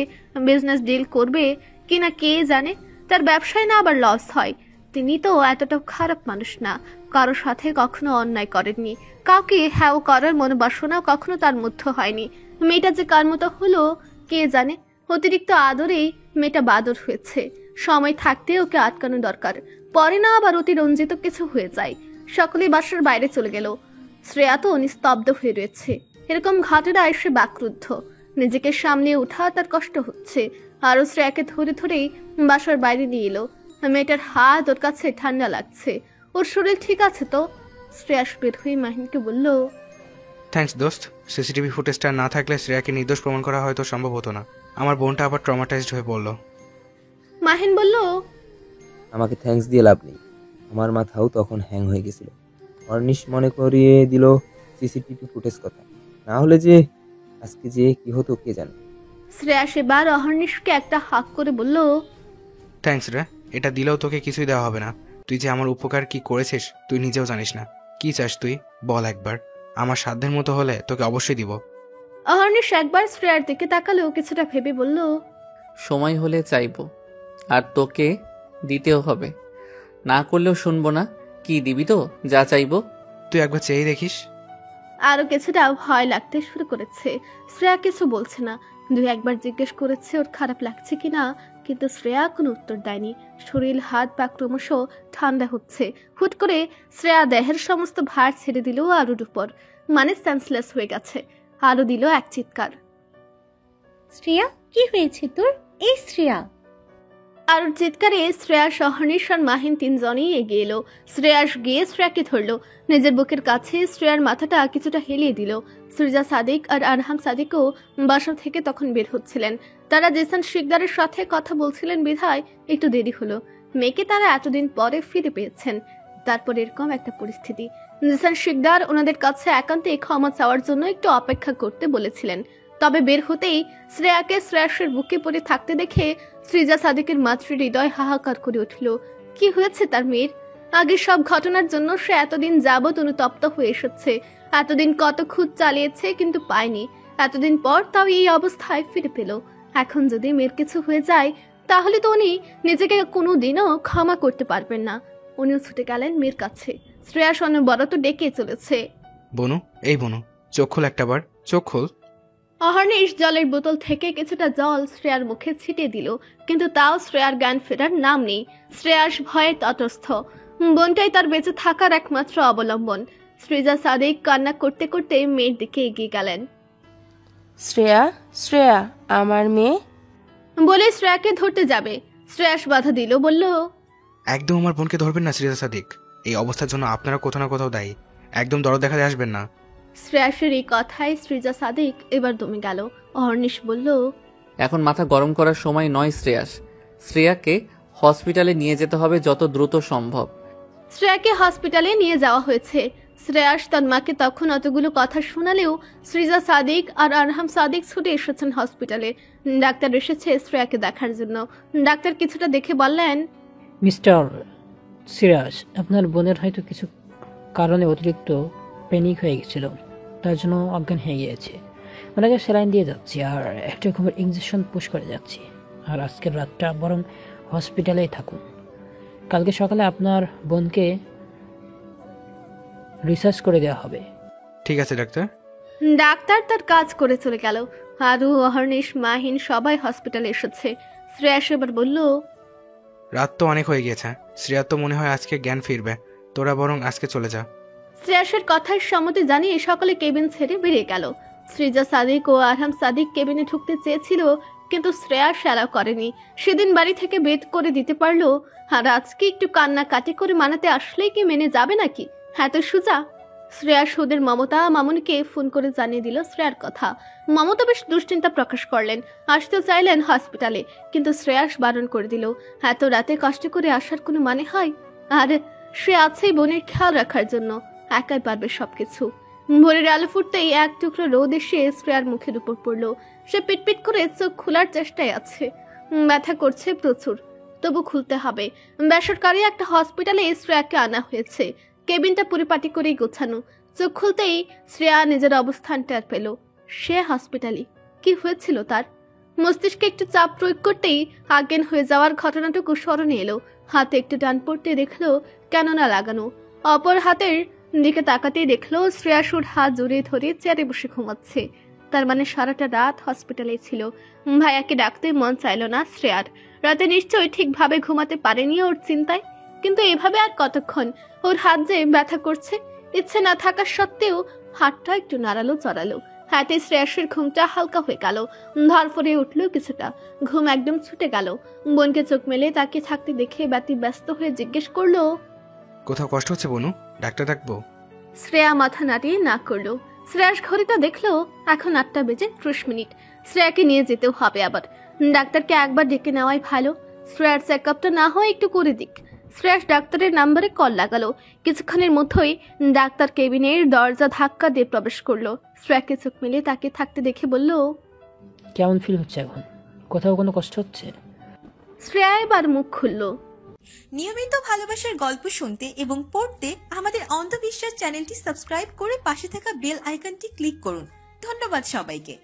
বিজনেস ডিল করবে কিনা কে জানে। তার ব্যবসায় না আবার লস হয়। তিনি তো এতটাও খারাপ মানুষ না, কারো সাথে কখনো অন্যায় করেননি, কাউকে হ্যাও করার মনোবাসনাও কখনো তার মধ্যে হয়নি। মেয়েটা যে কার মতো হলো কে জানে অতিরিক্ত আদরে মেয়েটা বাদর হয়েছে। সময় থাকতে ওকে আটকানো দরকার, পরে না আবার অতিরঞ্জিত কিছু হয়ে যায়। সকলেই বাসার বাইরে চলে গেল। শ্রেয়া তো নিস্তব্ধ হয়ে রয়েছে। এরকম ঘটনায় সে বাকরুদ্ধ, নিজেকে সামনে ওঠা তার কষ্ট হচ্ছে। আরও শ্রেয়াকে ধরে ধরেই বাসার বাইরে নিয়ে এলো। মেয়েটার হাত ওর কাছে ঠান্ডা লাগছে। ওর শরীর ঠিক আছে তো? শ্রেয়াস বের হয়ে মাহিনকে বলল, থ্যাঙ্কস দোস্ত। সিসিটিভি ফুটেজটা না থাকলে শ্রেয়াকে নির্দোষ প্রমাণ করা হয়তো সম্ভব হতো না। আমার বোনটা আবার ট্রমাটাইজড হয়ে পড়লো। মাহিন বলল, আমাকে থ্যাঙ্কস দিয়ে লাভ নেই, আমার মাথাও তখন হ্যাং হয়ে গেছিল। অর্নিশ মনে করিয়ে দিল সিসিটিভি ফুটেজ কথা, না হলে যে আজকে যে কি হতো কে জানে। শ্রেয়াস এবার অহর্নিশকে একটা হাক করে বলল, থ্যাঙ্কস রে, এটা দিলেও তোকে কিছুই দেওয়া হবে না। তুই যে আমার উপকার কি করেছিস তুই নিজেও জানিস না। কি চাস তুই বল একবার, আমার সাধ্যের মতো হলে তোকে অবশ্যই দিব। অহর্নিশ একবার শ্রেয়ার দিকে তাকালো, কিছুটা ভেবে বলল, সময় হলে চাইবো, আর তোকে দিতেও হবে। না করলেও শুনবো না। কি দিবি তো যা চাইবো? তুই একবার চেয়ে দেখিস। আরো কিছুটা ভয় লাগতে শুরু করেছে। শ্রেয়া কিছু বলছে না। দুই একবার জিজ্ঞেস করেছে ওর খারাপ লাগছে কিনা, কিন্তু শ্রেয়া কোনো উত্তর দেয়নি। শরীর হাত পা ক্রমশ ঠান্ডা হচ্ছে। হুট করে শ্রেয়া দেহের সমস্ত ভার ছেড়ে দিল আরুর উপর, মানে সেন্সলেস হয়ে গেছে। আরো দিল এক চিৎকার। শ্রেয়া, কি হয়েছে তোর? এই শ্রেয়া! আরুর চিৎকারে শ্রেয়াস, অহর্নিশ আর মাহিন তিনজনই এগিয়ে এলো। শ্রেয়াস গিয়ে শ্রেয়াকে ধরলো। নিজের বুকের কাছে শ্রেয়ার মাথাটা কিছুটা হেলিয়ে দিল। সৃজা সাদিক আর আরহাম সাদিকও বাসা থেকে তখন বের হচ্ছিলেন। তারা জেসান শিকদারের সাথে কথা বলছিলেন বিধায় একটু দেরি হলো। মেয়েকে তারা এতদিন পরে ফিরে পেয়েছেন, তারপর এরকম একটা পরিস্থিতি। জেসান শিকদার ওনাদের কাছে একান্তে ক্ষমা চাওয়ার জন্য একটু অপেক্ষা করতে বলেছিলেন। তবে বের হতেই শ্রেয়াকে শ্রেয়াসের বুকে পড়ে থাকতে দেখে সৃজা সাদিকের মাতৃ হৃদয় হাহাকার করে উঠল। কি হয়েছে তার মেয়ের? আগের সব ঘটনার জন্য সে এতদিন যাবৎ অনুতপ্ত হয়ে এসেছে। এতদিন কত খুঁজ চালিয়েছে কিন্তু পায়নি। এতদিন পর তাও এই অবস্থায় ফিরে পেল। এখন যদি মেয়ের কিছু হয়ে যায় তাহলে তো উনি নিজেকে কোনোদিনও ক্ষমা করতে পারবেন না। উনিও ছুটে গেলেন মেয়ের কাছে। শ্রেয়াস অনবরত ডেকে চলেছে, বনু, এই বনু, চোখ খোল একটাবার, চোখ খোল। অহর্নিশ জলের বোতল থেকে কিছুটা জল শ্রেয়ার মুখে ছিটিয়ে দিল, কিন্তু তাও শ্রেয়ার জ্ঞান ফেরার নাম নেই। শ্রেয়াস ভয়ে তটস্থ। বোনটাই তার বেঁচে থাকার একমাত্র অবলম্বন। সৃজা সাদিক কান্না করতে করতে মেয়ের দিকে এগিয়ে গেলেন। শ্রেয়া, শ্রেয়া, আমার মেয়ে। বলে শ্রেয়াকে ধরতে যাবে। শ্রেয়াস বাধা দিল, বলল, একদম আমার বোনকে ধরবেন না সৃজা সাদিক। এই অবস্থার জন্য আপনারা কোথাও না কোথাও দায়ী। একদম দরদ দেখাতে আসবেন না। শ্রেয়াসের এই কথায় সৃজা সাদিক এবার দমে গেল। অহর্নিশ বলল, এখন মাথা গরম করার সময় নয় শ্রেয়াস। শ্রেয়াকে হসপিটালে নিয়ে যেতে হবে যত দ্রুত সম্ভব। শ্রেয়াকে হসপিটালে নিয়ে যাওয়া হয়েছে। শ্রেয়াস তার মাকে তখন অতগুলো কথা শোনালেও সৃজা সাদিক আর আরহাম সাদিক ছুটে এসেছেন হসপিটালে। ডাক্তার এসেছে শ্রেয়াকে দেখার জন্য। ডাক্তার কিছুটা দেখে বললেন, মিস্টার সিরাজ, আপনার বোনের হয়তো কিছু কারণে অতিরিক্ত প্যানিক হয়ে গেছিল, তার জন্য অজ্ঞান হয়ে গিয়েছে। ওনাকে স্যালাইন দিয়ে যাচ্ছি আর একটা রকমের ইঞ্জেকশন পুশ করে যাচ্ছি। আর আজকের রাতটা বরং হসপিটালেই থাকুন। কালকে সকালে আপনার বোনকে রিসার্চ করে দেওয়া হবে। ঠিক আছে ডাক্তার। ডাক্তার তার কাজ করে চলে গেল। আরু, অহর্নিশ, মাহিন সবাই হসপিটালে এসেছে। শ্রেয়াস এবার বলল, রাত তো অনেক হয়ে গিয়েছে, শ্রেয়া তো মনে হয় আজকে জ্ঞান ফিরবে। তোরা বরং আজকে চলে যা। শ্রেয়াসের কথায় সম্মতি জানিয়ে সকলে কেবিন ছেড়ে বেরিয়ে গেল। সৃজা সাদিক ও আরহাম সাদিক কেবিনে ঢুকতে চেয়েছিল, কিন্তু শ্রেয়াস অ্যালাউ করেনি। সেদিন বাড়ি থেকে বের করে দিতে পারলো, আর আজকে একটু কান্নাকাটি করে মানাতে আসলেই কি মেনে যাবে নাকি? হ্যাঁ তো সুজা। শ্রেয়াস ওদের মমতা মামুনিকে ফোন করে জানিয়ে দিল শ্রেয়ার কথা। মমতা বেশ দুশ্চিন্তা প্রকাশ করলেন, আসতেও চাইলেন হসপিটালে, কিন্তু শ্রেয়াস বারণ করে দিল। এত রাতে কষ্ট করে আসার কোনো মানে হয়? আর সে আছেই বোনের খেয়াল রাখার জন্য, একাই পারবে সবকিছু। ভোরের আলো ফুটতেই এক টুকরো রোদ এসে শ্রেয়ার মুখের উপর পড়লো। সে পিটপিট করে চোখ খোলার চেষ্টায় আছে। ব্যথা করছে প্রচুর, তবু খুলতে হবে। বেসরকারি একটা হসপিটালে শ্রেয়াকে আনা হয়েছে। কেবিনটা পরিপাটি করেই গোছানো। চোখ খুলতেই শ্রেয়া নিজের অবস্থান টের পেল। সে হসপিটালে। কি হয়েছিল তার? মস্তিষ্কে একটু চাপ প্রয়োগ করতেই অজ্ঞান হয়ে যাওয়ার ঘটনাটুকু স্মরণে এলো। হাতে একটু টান পড়তে দেখলো কেন না লাগানো। অপর হাতের দিকে তাকাতেই দেখলো শ্রেয়াসুর হাত জড়িয়ে ধরে চেয়ারে বসে ঘুমাচ্ছে। তার মানে সারাটা রাত হসপিটালে ছিল। ভাইয়াকে ডাকতে মন চাইল না শ্রেয়ার। রাতে নিশ্চয়ই ঠিকভাবে ঘুমাতে পারেনি ওর চিন্তায়। কিন্তু এভাবে আর কতক্ষণ? ওর হাত যে ব্যথা করছে। ইচ্ছে না থাকা সত্ত্বেও হাতটা একটু নাড়ালো চড়ালো। হাতে শ্রেয়াসের ঘুমটা হালকা হয়ে গেল। ধরফরে উঠল কিছুটা, ঘুম একদম ছুটে গেল। বোনকে চোখ মেলে তাকে থাকতে দেখে ব্যতি ব্যস্ত হয়ে জিজ্ঞেস করলো, কোথাও কষ্ট হচ্ছে বনু? ডাক্তার ডাকবো? শ্রেয়া মাথা নাড়িয়ে না করলো। শ্রেয়াস ঘড়িটা দেখলো, এখন 8টা বেজে 30 মিনিট। শ্রেয়াকে নিয়ে যেতেও হবে আবার। ডাক্তারকে একবার ডেকে নেওয়াই ভালো। শ্রেয়ার চেকআপটা না হয় একটু করে দিক। শ্রেয়াস ডাক্তারের নাম্বারে কল লাগালো। কিছুক্ষণের মধ্যেই ডাক্তার কেবিনের দরজা ধাক্কা দিয়ে প্রবেশ করলো। শ্রেয়াকে চোখ মেলে তাকে থাকতে দেখে বলল, কেমন ফিল হচ্ছে এখন? কোথাও কোনো কষ্ট হচ্ছে? শ্রেয়া এবার মুখ খুললো। নিয়মিত ভালোবাসার গল্প শুনতে এবং পড়তে আমাদের অন্ধবিশ্বাস চ্যানেলটি সাবস্ক্রাইব করে পাশে থাকা বেল আইকনটি ক্লিক করুন। ধন্যবাদ সবাইকে।